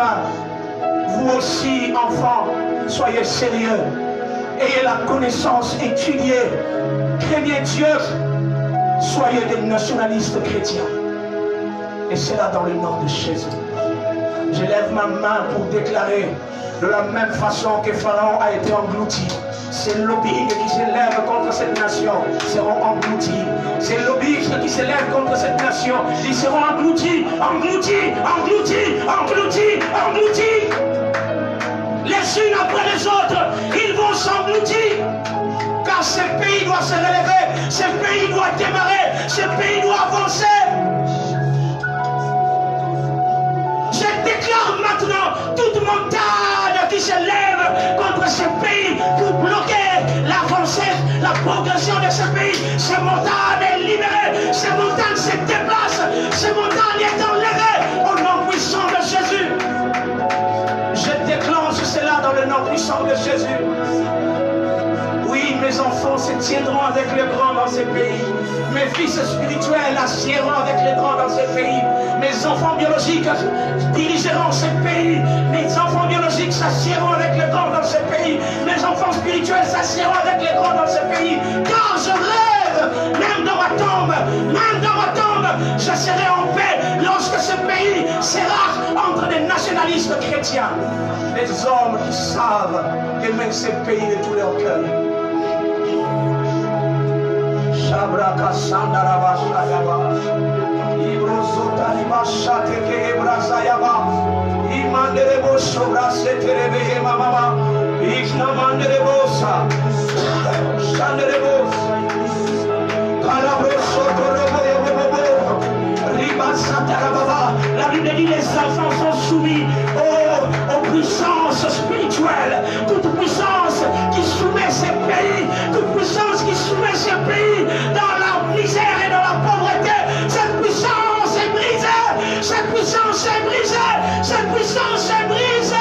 cela, vous aussi, enfants, soyez sérieux. Ayez la connaissance, étudiez, craignez Dieu, soyez des nationalistes chrétiens. Et c'est là dans le nom de Jésus. Je lève ma main pour déclarer de la même façon que Pharaon a été englouti. Ces lobbyistes qui s'élèvent contre cette nation seront engloutis. Ces lobbyistes qui s'élèvent contre cette nation, ils seront engloutis, engloutis, engloutis, engloutis, engloutis. Les unes après les autres, ils vont s'engloutir. Car ce pays doit se relever, ce pays doit démarrer, ce pays doit avancer. Je déclare maintenant toute montagne qui s'élève contre ce pays pour bloquer l'avancée, la progression de ce pays. Ces montagnes est libérée, ces montagnes se déplacent, ces montagnes est enlevée au nom puissant de Jésus. Je déclenche cela dans le nom puissant de Jésus. Oui, mes enfants se tiendront avec les grands dans ce pays. Mes fils spirituels assiéront avec les grands dans ce pays. Mes enfants biologiques dirigeront ce pays. Mes enfants biologiques s'assiéront avec les grands dans ce pays. Mes enfants spirituels s'assiéront avec les grands dans ce pays. Car je rêve, même dans ma tombe, je serai en paix lorsque ce pays sera entre des nationalistes chrétiens. Des hommes qui savent aimer ce pays de tout leur cœur. Shabraka Sandaraba Shayaba Ibrosota Libasha Teke Ebrasayaba Imanderebo Sobra Seterebe Mama Ignamanderebosa Shanderebo Calabroso Torobo Ribasatarababa. La Bible dit les enfants sont soumis aux puissances spirituelles. Toute puissance qui soumet ces pays, toute puissance qui soumet ces pays dans la misère et dans la pauvreté, cette puissance est brisée, cette puissance est brisée, cette puissance est brisée.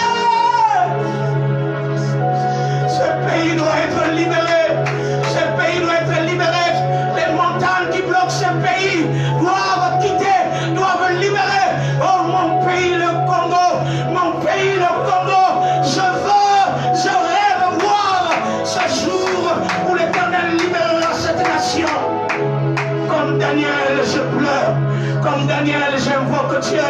Ce pays doit être libéré, ce pays doit être libéré. Les montagnes qui bloquent ce pays doivent quitter, doivent libérer. Oh mon pays le Congo, mon pays le Congo, je rêve voir ce jour où l'Éternel libérera cette nation. Comme Daniel, je pleure. Comme Daniel, j'invoque Dieu.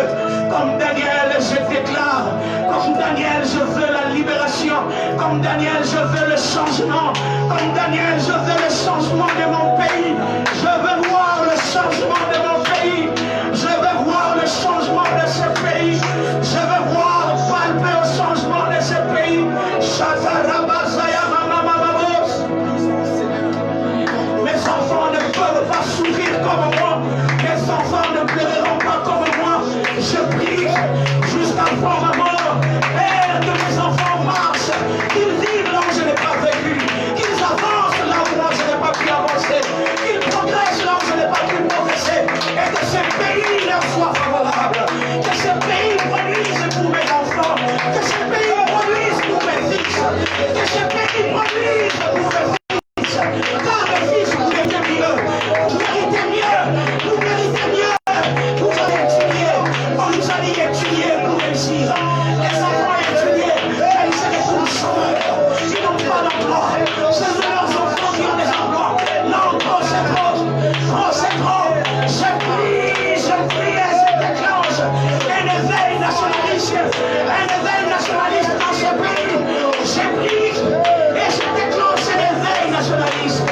Comme Daniel, je déclare. Comme Daniel, je veux la libération. Comme Daniel, je veux le changement. Comme Daniel, je veux le changement de mon pays. Je veux voir le changement de mon pays. Je veux voir le changement de ce pays. Je veux voir palper au changement de ce pays. Mes enfants ne peuvent pas souffrir comme moi. Mes enfants ne pleureront pas comme moi. Je prie jusqu'avant ma mort. Père, que mes enfants marchent, qu'ils vivent là où je n'ai pas vécu, qu'ils avancent là où moi je n'ai pas pu avancer, qu'ils progressent là où je n'ai pas pu progresser, et que ce pays leur soit favorable, que ce pays produise pour mes enfants, que ce pays produise pour mes fils, que ce pays produise pour mes fils. Car mes fils, vous méritez mieux, vous méritez mieux, vous méritez mieux, vous allez étudier, on nous a dit étudier pour réussir. Les enfants étudiés, mais ils se retrouvent chômeurs, ils n'ont pas d'emploi. Ce sont leurs enfants qui ont des emplois. Non, trop c'est trop, trop c'est trop. Je prie et je déclenche un éveil nationaliste dans ce pays. Je prie et je déclenche un éveil nationaliste.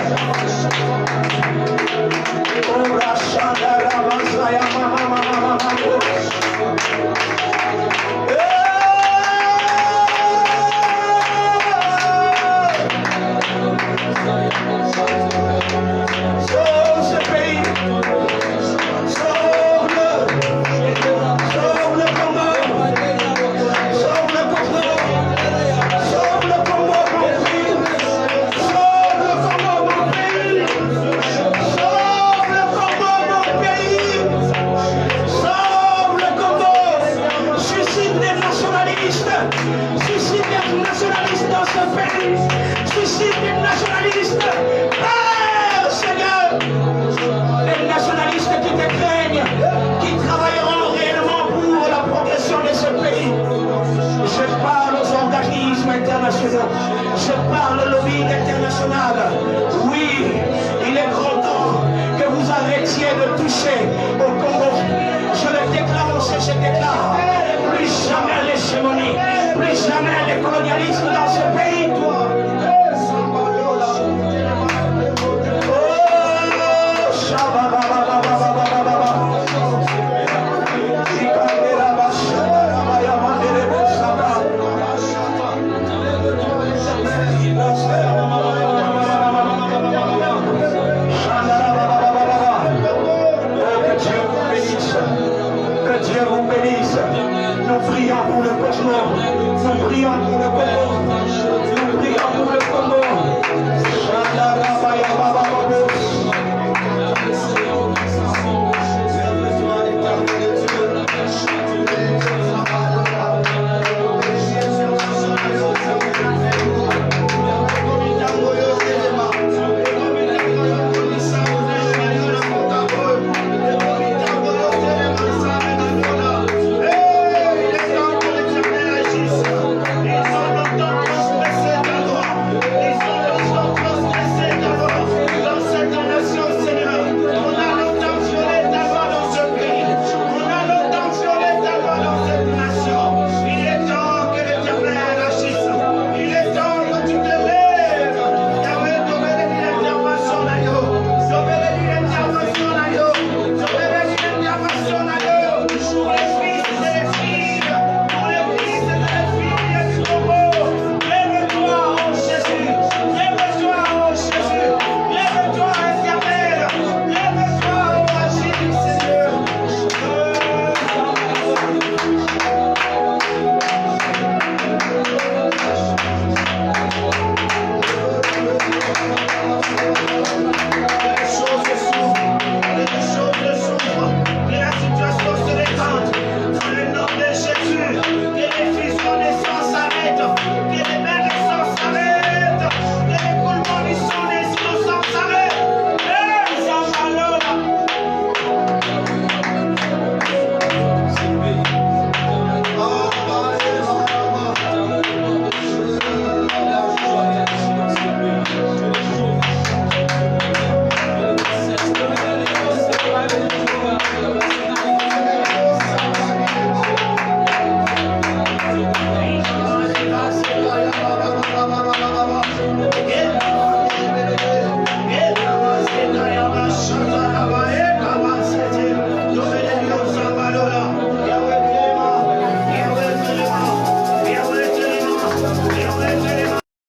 Qui travailleront réellement pour la progression de ce pays. Je parle le vide international. Oui, il est grand temps que vous arrêtiez de toucher au Congo. Je le déclenche et je déclare. Plus jamais l'hégémonie, plus jamais le colonialisme dans ce pays.